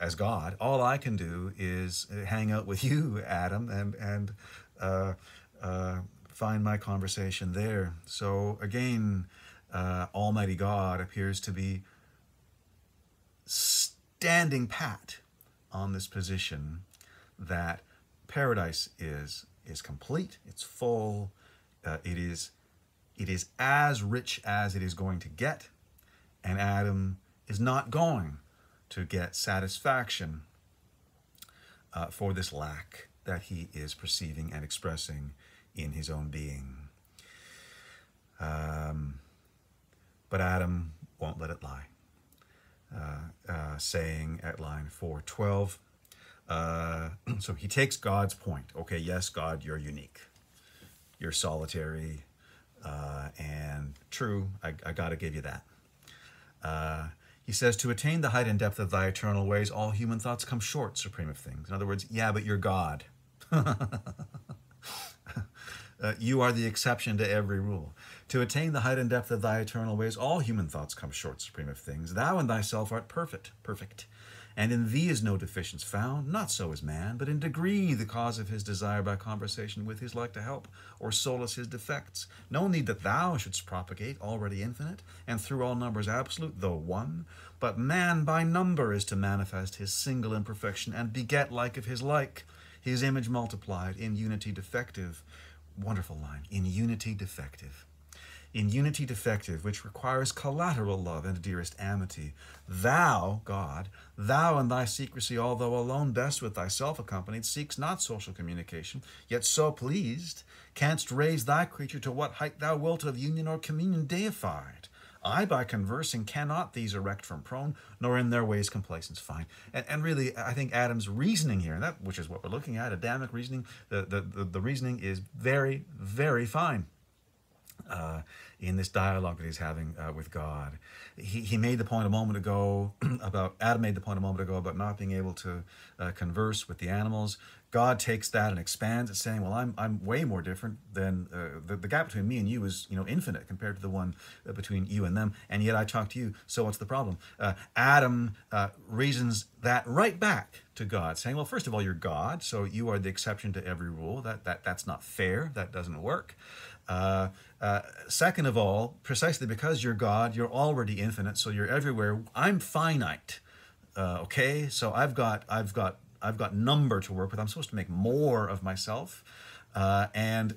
as God, all I can do is hang out with you, Adam, and find my conversation there. So again, Almighty God appears to be standing pat on this position that paradise is complete, it's full, it is as rich as it is going to get, and Adam is not going to get satisfaction for this lack that he is perceiving and expressing in his own being. But Adam won't let it lie, saying at line 412, so he takes God's point. Okay, yes, God, you're unique. You're solitary, and true, I got to give you that. He says, to attain the height and depth of thy eternal ways, all human thoughts come short, supreme of things. In other words, yeah, but you're God. You are the exception to every rule. To attain the height and depth of thy eternal ways, all human thoughts come short, supreme of things. Thou in thyself art perfect, and in thee is no deficience found. Not so is man, but in degree the cause of his desire by conversation with his like to help or solace his defects. No need that thou shouldst propagate, already infinite, and through all numbers absolute, though one. But man by number is to manifest his single imperfection and beget like of his like, his image multiplied, in unity defective. Wonderful line, in unity defective. In unity defective, which requires collateral love and dearest amity. Thou, God, thou in thy secrecy, although alone best with thyself accompanied, seeks not social communication, yet so pleased, canst raise thy creature to what height thou wilt of union or communion deified. I, by conversing, cannot these erect from prone, nor in their ways complacence find. And really, I think Adam's reasoning here, and that which is what we're looking at, Adamic reasoning, the reasoning is very, very fine. In this dialogue that he's having with God. He made the point a moment ago Adam made the point a moment ago about not being able to converse with the animals. God takes that and expands it, saying, well, I'm way more different than, the gap between me and you is, infinite compared to the one between you and them, and yet I talk to you, so what's the problem? Adam reasons that right back to God, saying, well, first of all, you're God, so you are the exception to every rule. That's not fair. That doesn't work. Second of all, precisely because you're God, you're already infinite, so you're everywhere. I'm finite. Okay, so I've got number to work with. I'm supposed to make more of myself, even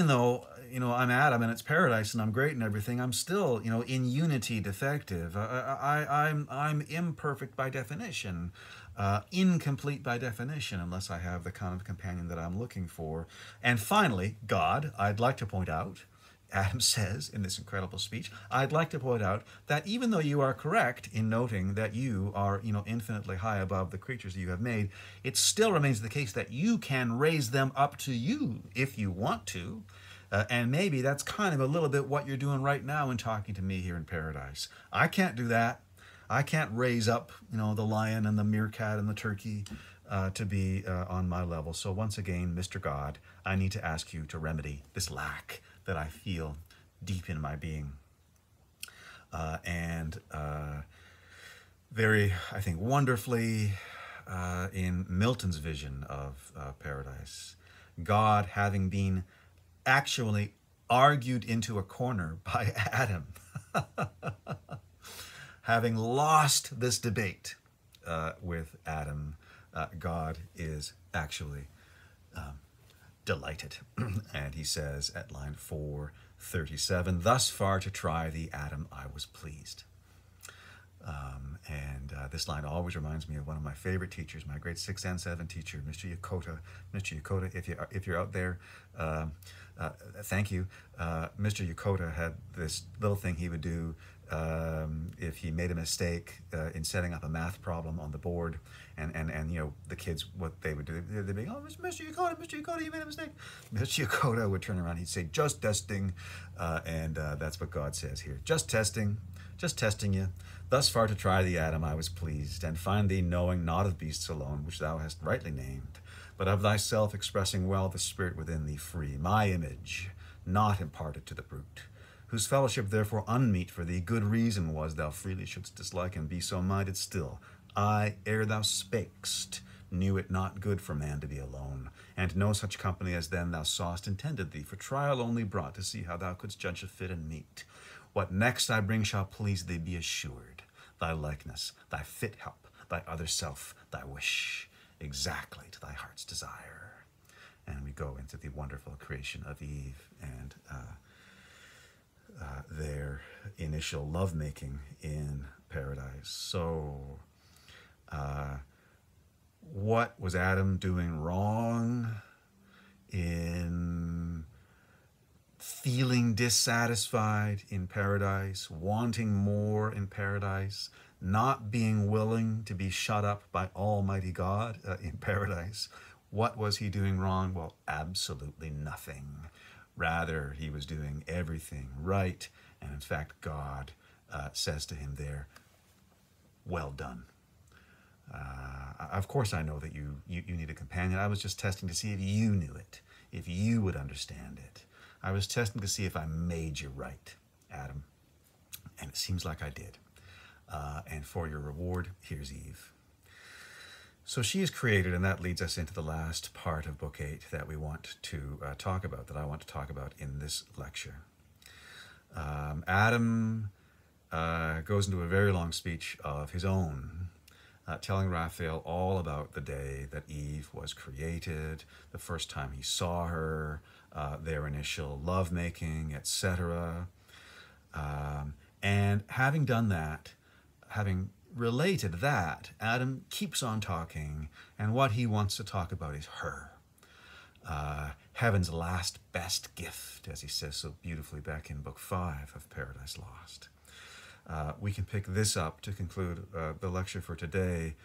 though I'm Adam and it's paradise and I'm great and everything, I'm still in unity defective. I'm imperfect by definition. Incomplete by definition, unless I have the kind of companion that I'm looking for. And finally, God, I'd like to point out, Adam says in this incredible speech, I'd like to point out that even though you are correct in noting that you are, infinitely high above the creatures that you have made, it still remains the case that you can raise them up to you if you want to. And maybe that's kind of a little bit what you're doing right now in talking to me here in paradise. I can't do that. I can't raise up, the lion and the meerkat and the turkey to be on my level. So once again, Mr. God, I need to ask you to remedy this lack that I feel deep in my being. And very, I think, wonderfully in Milton's vision of paradise, God having been actually argued into a corner by Adam, having lost this debate with Adam, God is actually delighted. And he says at line 437, "Thus far to try thee, Adam, I was pleased." This line always reminds me of one of my favorite teachers, my grade 6 and 7 teacher, Mr. Yokota. Mr. Yokota, if you're out there, thank you. Mr. Yokota had this little thing he would do if he made a mistake in setting up a math problem on the board, and the kids, what they would do, they'd be, "Oh, Mr. Yokota, you made a mistake." Mr. Yokota would turn around, he'd say, "Just testing," and that's what God says here. Just testing you. "Thus far to try thee, Adam, I was pleased, and find thee knowing not of beasts alone, which thou hast rightly named, but of thyself expressing well the spirit within thee free, my image, not imparted to the brute, whose fellowship therefore unmeet for thee. Good reason was thou freely shouldst dislike and be so minded still. I, ere thou spakest, knew it not good for man to be alone, and no such company as then thou sawest intended thee, for trial only brought to see how thou couldst judge of fit and meet. What next I bring shall please thee, be assured. Thy likeness, thy fit help, thy other self, thy wish, exactly to thy heart's desire." And we go into the wonderful creation of Eve and their initial lovemaking in paradise. So, what was Adam doing wrong in feeling dissatisfied in paradise, wanting more in paradise, not being willing to be shut up by Almighty God in paradise? What was he doing wrong? Well, absolutely nothing. Rather, he was doing everything right. And in fact, God says to him there, "Well done." Of course, I know that you need a companion. I was just testing to see if you knew it, if you would understand it. I was testing to see if I made you right, Adam. And it seems like I did. And for your reward, here's Eve. So she is created, and that leads us into the last part of Book 8 that we want to talk about, that I want to talk about in this lecture. Adam goes into a very long speech of his own, telling Raphael all about the day that Eve was created, the first time he saw her, their initial lovemaking, etc. And having done that, having related that, Adam keeps on talking, and what he wants to talk about is her. Heaven's last best gift, as he says so beautifully back in Book 5 of Paradise Lost. We can pick this up to conclude the lecture for today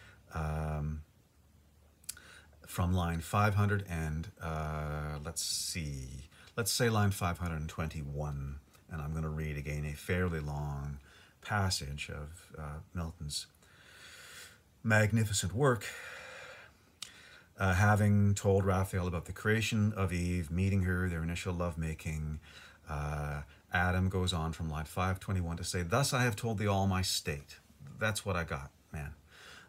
from line 500 and let's say line 521, and I'm going to read again a fairly long passage of Milton's magnificent work. Having told Raphael about the creation of Eve, meeting her, their initial lovemaking, Adam goes on from line 521 to say, "Thus I have told thee all my state." That's what I got, man.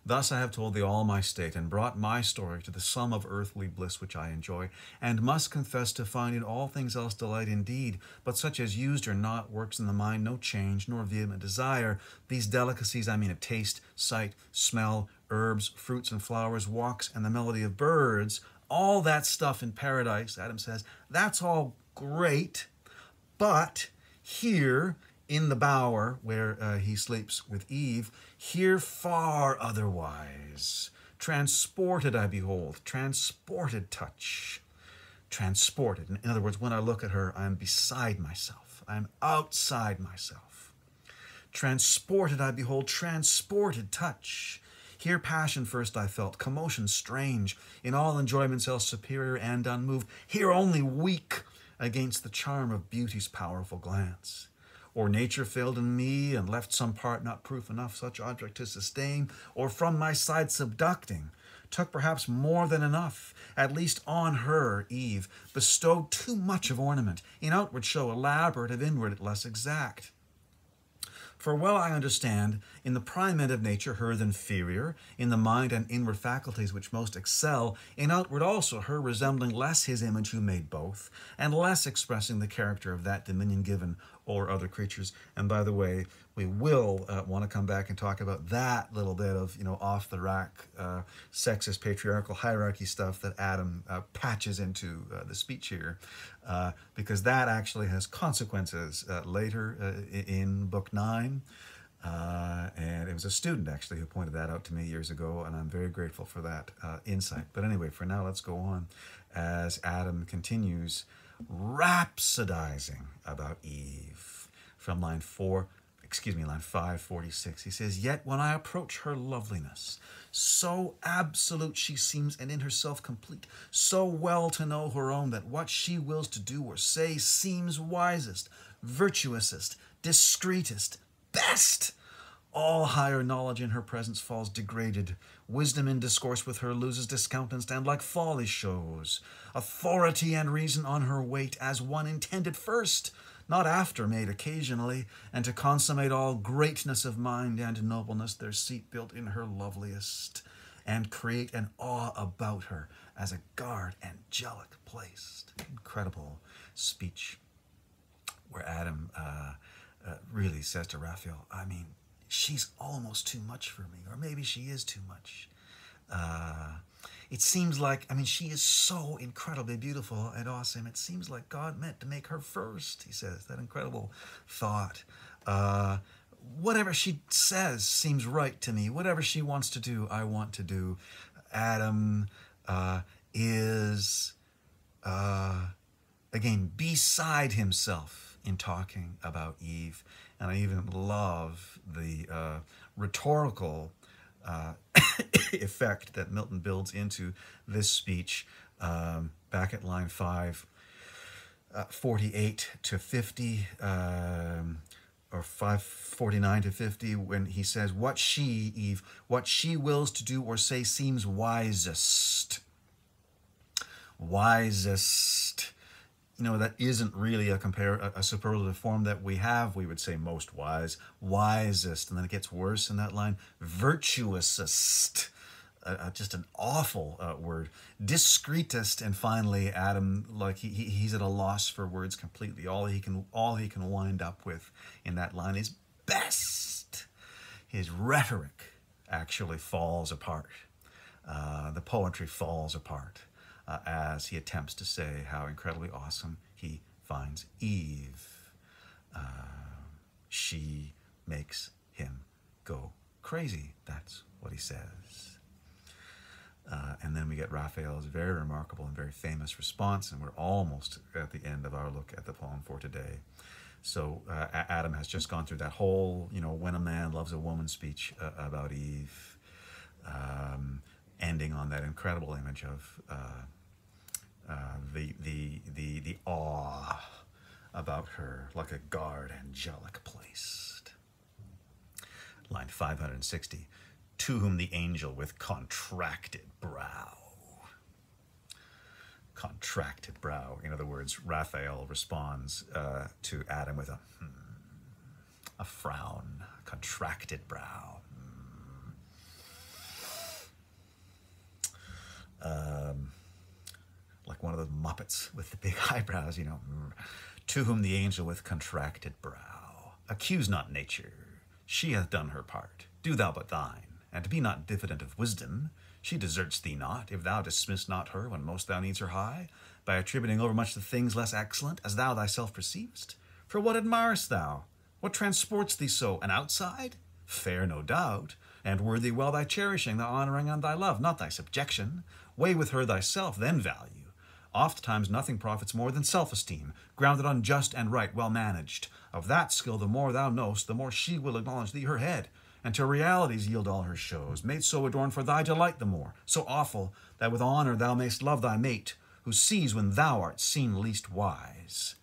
"Thus I have told thee all my state, and brought my story to the sum of earthly bliss which I enjoy, and must confess to find in all things else delight indeed, but such as used or not works in the mind no change, nor vehement desire. These delicacies, I mean of taste, sight, smell, herbs, fruits and flowers, walks, and the melody of birds, all that stuff in paradise," Adam says, "that's all great, but here in the bower where he sleeps with Eve, here far otherwise. Transported I behold, transported touch, transported." In other words, when I look at her, I'm beside myself. I'm outside myself. "Transported I behold, transported touch. Here passion first I felt, commotion strange, in all enjoyments else superior and unmoved. Here only weak against the charm of beauty's powerful glance. Or nature failed in me and left some part not proof enough such object to sustain, or from my side subducting, took perhaps more than enough, at least on her, Eve, bestowed too much of ornament, in outward show elaborate, of inward less exact. For well I understand, in the prime end of nature her th' inferior, in the mind and inward faculties which most excel, in outward also her resembling less his image who made both, and less expressing the character of that dominion given o'er other creatures. And by the way, we will want to come back and talk about that little bit of, off the rack, sexist, patriarchal hierarchy stuff that Adam patches into the speech here, because that actually has consequences later in Book 9. And it was a student actually who pointed that out to me years ago, and I'm very grateful for that insight. But anyway, for now, let's go on as Adam continues rhapsodizing about Eve from line 546. He says, "Yet when I approach her loveliness, so absolute she seems, and in herself complete, so well to know her own, that what she wills to do or say seems wisest, virtuousest, discreetest, best. All higher knowledge in her presence falls degraded. Wisdom in discourse with her loses discountenanced, and like folly shows. Authority and reason on her weight, as one intended first, not after made occasionally, and to consummate all greatness of mind and nobleness, their seat built in her loveliest, and create an awe about her as a guard angelic placed." Incredible speech where Adam really says to Raphael, I mean, she's almost too much for me, or maybe she is too much. It seems like, she is so incredibly beautiful and awesome. It seems like God meant to make her first, he says. That incredible thought. Whatever she says seems right to me. Whatever she wants to do, I want to do. Adam is, again, beside himself in talking about Eve. And I even love the rhetorical effect that Milton builds into this speech back at line 548 to 50, or 549 to 50, when he says, "What she, Eve, what she wills to do or say seems wisest." Wisest. That isn't really a superlative form that we have. We would say most wise, wisest, and then it gets worse in that line. Virtuousest, just an awful word. Discreetest, and finally, Adam, like he's at a loss for words completely. All he can wind up with in that line is best. His rhetoric actually falls apart. The poetry falls apart. As he attempts to say how incredibly awesome he finds Eve. She makes him go crazy. That's what he says. And then we get Raphael's very remarkable and very famous response, and we're almost at the end of our look at the poem for today. So Adam has just gone through that whole, when a man loves a woman speech about Eve, ending on that incredible image of the awe about her, like a guard angelic placed. Line 560, "To whom the angel with contracted brow." Contracted brow. In other words, Raphael responds to Adam with a frown, contracted brow. Like one of those Muppets with the big eyebrows, "To whom the angel with contracted brow. Accuse not nature. She hath done her part. Do thou but thine, and be not diffident of wisdom. She deserts thee not, if thou dismiss not her when most thou needs her high, by attributing overmuch to things less excellent, as thou thyself perceivest. For what admirest thou? What transports thee so? An outside? Fair, no doubt, and worthy well thy cherishing, thy honouring, and thy love, not thy subjection. Weigh with her thyself, then value. Ofttimes nothing profits more than self-esteem, grounded on just and right, well managed. Of that skill the more thou knowest, the more she will acknowledge thee her head, and to realities yield all her shows, made so adorned for thy delight the more, so awful, that with honour thou mayst love thy mate, who sees when thou art seen least wise.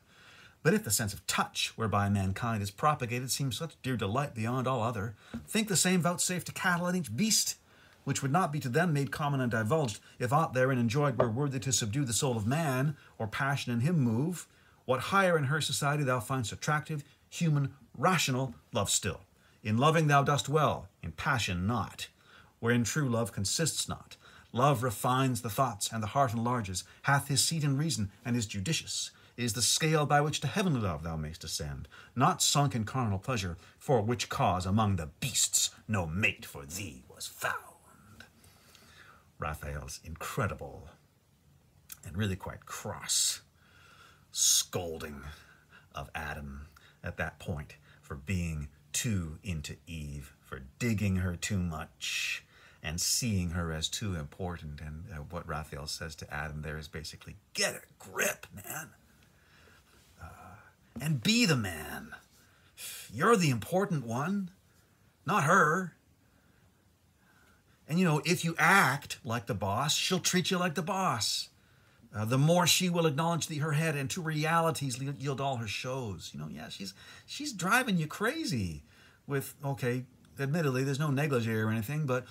But if the sense of touch, whereby mankind is propagated, seems such dear delight beyond all other, think the same vouchsafe to cattle and each beast, which would not be to them made common and divulged, if aught therein enjoyed were worthy to subdue the soul of man, or passion in him move. What higher in her society thou find'st attractive, human, rational, love still. In loving thou dost well, in passion not, wherein true love consists not. Love refines the thoughts, and the heart enlarges, hath his seat in reason, and is judicious. Is the scale by which to heavenly love thou mayst ascend, not sunk in carnal pleasure, for which cause among the beasts no mate for thee was found. Raphael's incredible and really quite cross scolding of Adam at that point for being too into Eve, for digging her too much and seeing her as too important. And what Raphael says to Adam there is basically, get a grip, man. And be the man. You're the important one, not her. And, you know, if you act like the boss, she'll treat you like the boss. The more she will acknowledge her head, and to realities yield all her shows. You know, yeah, she's driving you crazy with, okay, admittedly, there's no negligee or anything, but,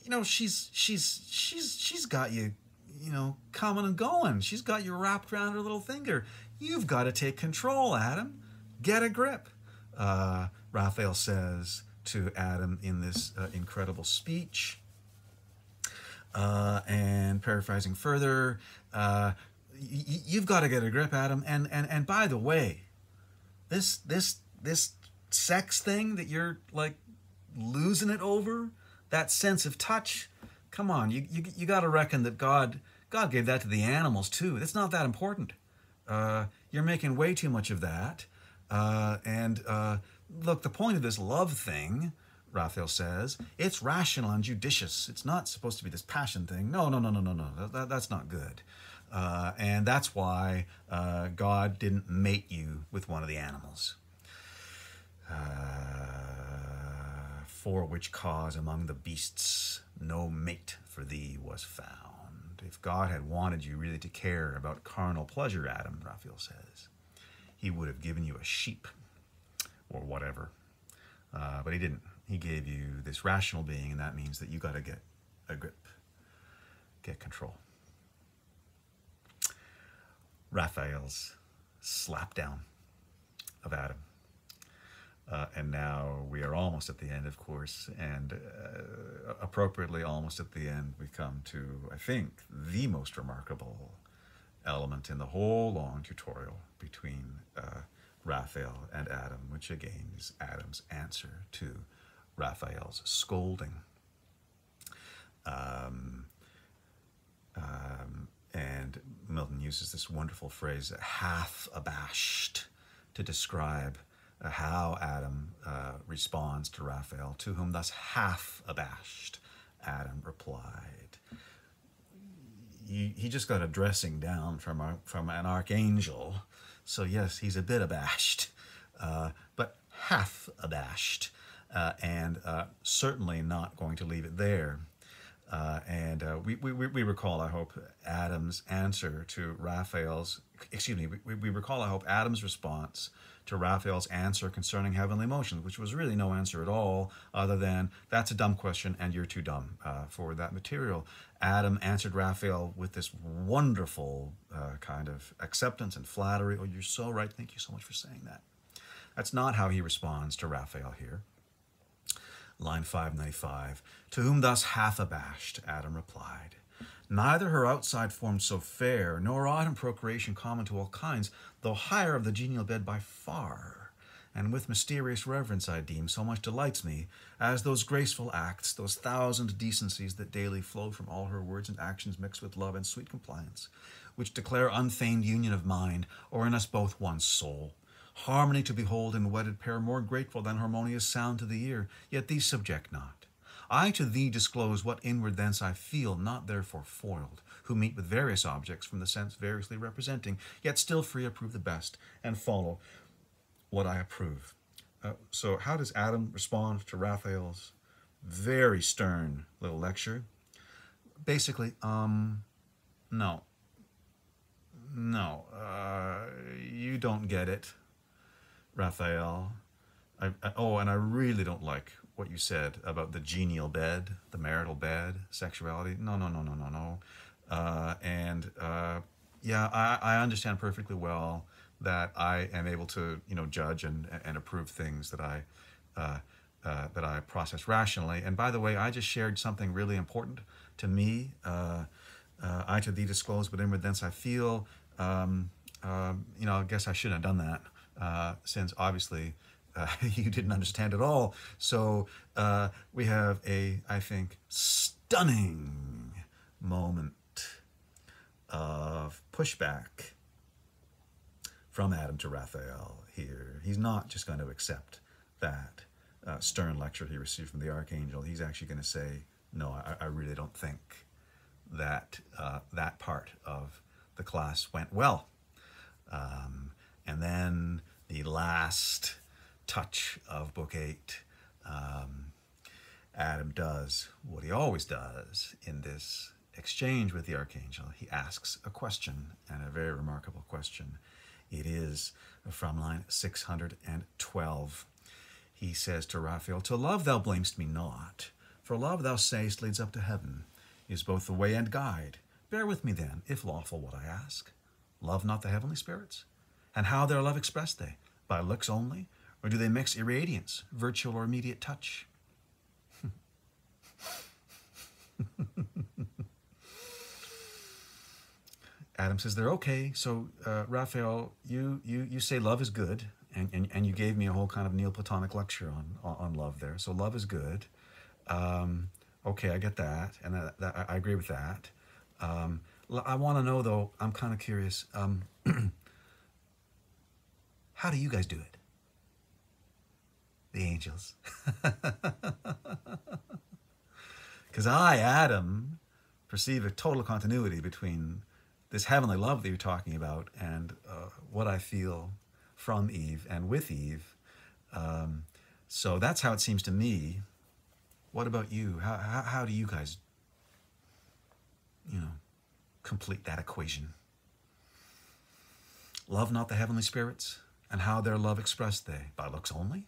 you know, she's got you, you know, coming and going. She's got you wrapped around her little finger. You've got to take control, Adam. Get a grip, Raphael says to Adam in this incredible speech. And paraphrasing further, you've got to get a grip, Adam. And by the way, this sex thing that you're like losing it over, that sense of touch, come on, you got to reckon that God gave that to the animals too. It's not that important. You're making way too much of that. Look, the point of this love thing, Raphael says, it's rational and judicious. It's not supposed to be this passion thing. No. That's not good. And that's why God didn't mate you with one of the animals. For which cause among the beasts no mate for thee was found. If God had wanted you really to care about carnal pleasure, Adam, Raphael says, he would have given you a sheep or whatever. But he didn't. He gave you this rational being, and that means that you got to get a grip, get control. Raphael's slap down of Adam. And now we are almost at the end, of course, and appropriately almost at the end, we come to, I think, the most remarkable element in the whole long tutorial between Raphael and Adam, which again is Adam's answer to Raphael's scolding. And Milton uses this wonderful phrase, half abashed, to describe how Adam responds to Raphael, to whom thus half abashed Adam replied. He just got a dressing down from an archangel, so yes, he's a bit abashed, but half abashed, and certainly not going to leave it there. We recall, I hope, Adam's answer to Raphael's, we recall, I hope, Adam's response to Raphael's answer concerning heavenly emotions, which was really no answer at all, other than, that's a dumb question and you're too dumb for that material. Adam answered Raphael with this wonderful kind of acceptance and flattery. Oh, you're so right. Thank you so much for saying that. That's not how he responds to Raphael here. Line 595, to whom thus half abashed Adam replied, neither her outside form so fair, nor aught in procreation common to all kinds, though higher of the genial bed by far, and with mysterious reverence I deem, so much delights me, as those graceful acts, those thousand decencies that daily flow from all her words and actions mixed with love and sweet compliance, which declare unfeigned union of mind, or in us both one soul. Harmony to behold in wedded pair more grateful than harmonious sound to the ear, yet these subject not. I to thee disclose what inward thence I feel, not therefore foiled, who meet with various objects from the sense variously representing, yet still free approve the best, and follow what I approve. So how does Adam respond to Raphael's very stern little lecture? Basically, no. No, you don't get it, Raphael. Oh, and I really don't like what you said about the genial bed, the marital bed, sexuality. No, no, no, no, no, no. Yeah, I understand perfectly well that I am able to, judge and approve things uh, that I process rationally. And by the way, I just shared something really important to me. I to thee disclose, but inward thence I feel. I guess I shouldn't have done that, since obviously you didn't understand at all. So we have I think, stunning moment of pushback from Adam to Raphael here. He's not just going to accept that stern lecture he received from the archangel. He's actually going to say, no, I really don't think that that part of the class went well. And then the last touch of Book 8, Adam does what he always does in this exchange with the archangel. He asks a question, and a very remarkable question. It is from line 612. He says to Raphael, "To love thou blamest me not, for love thou sayest leads up to heaven, is both the way and guide. Bear with me then, if lawful, what I ask. Love not the heavenly spirits? And how their love express they? By looks only? Or do they mix irradiance, virtual or immediate touch?" Adam says they're okay. So Raphael, you say love is good, and you gave me a whole kind of Neoplatonic lecture on love there. So love is good. Okay, I get that, and I agree with that. I want to know, though, I'm kind of curious, how do you guys do it? The angels. Because I, Adam, perceive a total continuity between this heavenly love that you're talking about and what I feel from Eve and with Eve. So that's how it seems to me. What about you? How do you guys, complete that equation? Love not the heavenly spirits, and how their love express they? By looks only?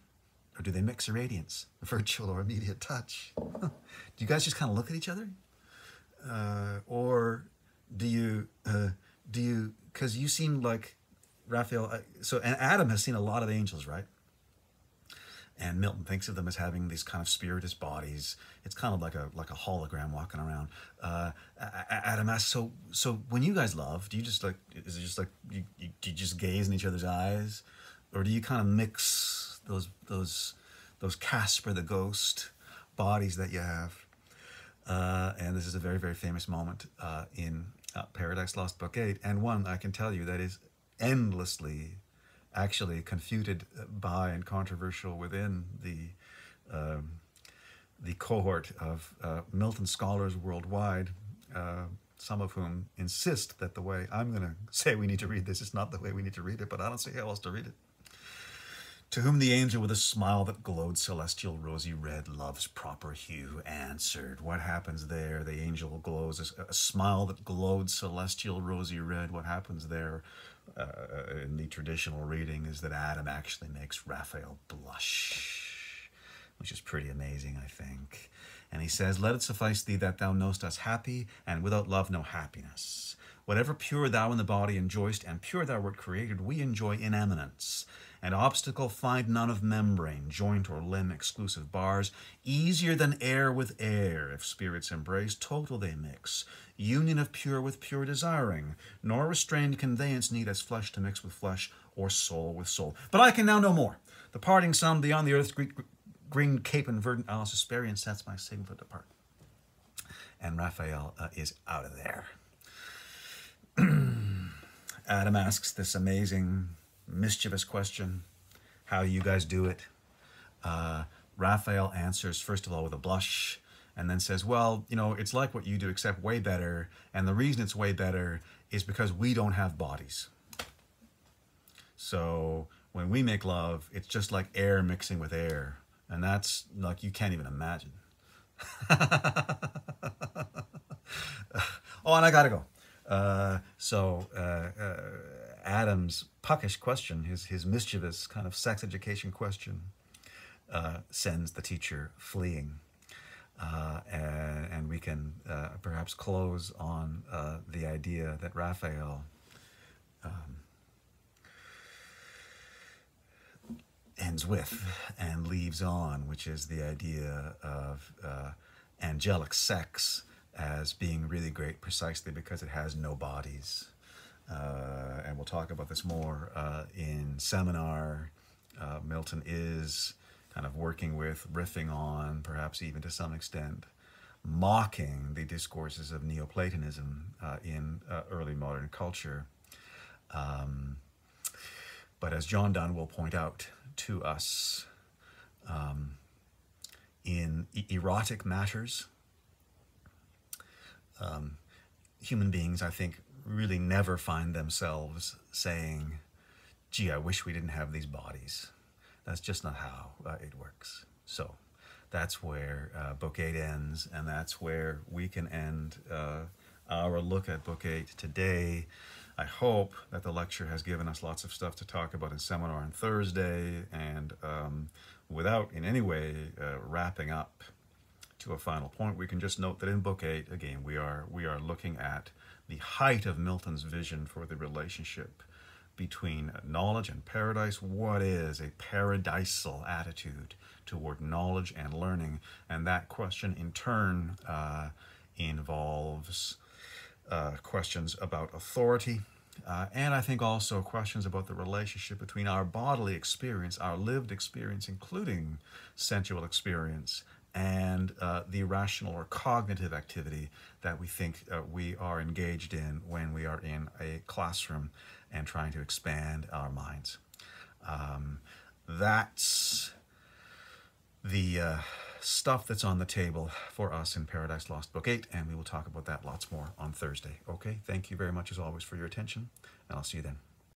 Or do they mix irradiance, virtual or immediate touch? Do you guys just kind of look at each other? Or do you, because you seem like, Raphael, and Adam has seen a lot of angels, right? And Milton thinks of them as having these kind of spiritist bodies. It's kind of like a hologram walking around. Adam asks, so when you guys love, do you just is it just like you just gaze in each other's eyes, or do you kind of mix those Casper the Ghost bodies that you have? And this is a very, very famous moment in Paradise Lost Book 8, and one I can tell you that is endlessly actually confuted by and controversial within the cohort of Milton scholars worldwide, some of whom insist that the way I'm going to say we need to read this is not the way we need to read it, but I don't see how else to read it. To whom the angel with a smile that glowed celestial rosy red, love's proper hue, answered. What happens there? The angel glows a smile that glowed celestial rosy red. What happens there in the traditional reading is that Adam actually makes Raphael blush, which is pretty amazing, I think. And he says, "Let it suffice thee that thou knowest us happy, and without love no happiness. Whatever pure thou in the body enjoyst, and pure thou wert created, we enjoy in eminence. And obstacle find none of membrane, joint or limb, exclusive bars. Easier than air with air, if spirits embrace, total they mix. Union of pure with pure desiring, nor restrained conveyance need as flesh to mix with flesh, or soul with soul. But I can now no more. The parting sun beyond the earth's green cape and verdant isles Hesperian sets my signal to depart." And Raphael is out of there. Adam asks this amazing, mischievous question, how you guys do it? Raphael answers, first of all, with a blush, and then says, well, it's like what you do, except way better. And the reason it's way better is because we don't have bodies. So when we make love, it's just like air mixing with air. And that's like, you can't even imagine. Oh, and I gotta go. Adam's puckish question, his mischievous kind of sex education question, sends the teacher fleeing. And we can perhaps close on the idea that Raphael ends with and leaves on, which is the idea of angelic sex as being really great precisely because it has no bodies. And we'll talk about this more in seminar. Milton is kind of working with, riffing on, perhaps even to some extent, mocking the discourses of Neoplatonism in early modern culture. But as John Donne will point out to us, in erotic matters, human beings, I think, really never find themselves saying, gee, I wish we didn't have these bodies. That's just not how it works. So that's where Book 8 ends, and that's where we can end our look at Book 8 today. I hope that the lecture has given us lots of stuff to talk about in seminar on Thursday, and without in any way wrapping up to a final point, we can just note that in Book 8, again, we are looking at the height of Milton's vision for the relationship between knowledge and paradise. What is a paradisal attitude toward knowledge and learning? And that question in turn involves questions about authority, and I think also questions about the relationship between our bodily experience, our lived experience, including sensual experience, and the rational or cognitive activity that we think we are engaged in when we are in a classroom and trying to expand our minds. That's the stuff that's on the table for us in Paradise Lost Book 8, and we will talk about that lots more on Thursday. Okay, thank you very much as always for your attention, and I'll see you then.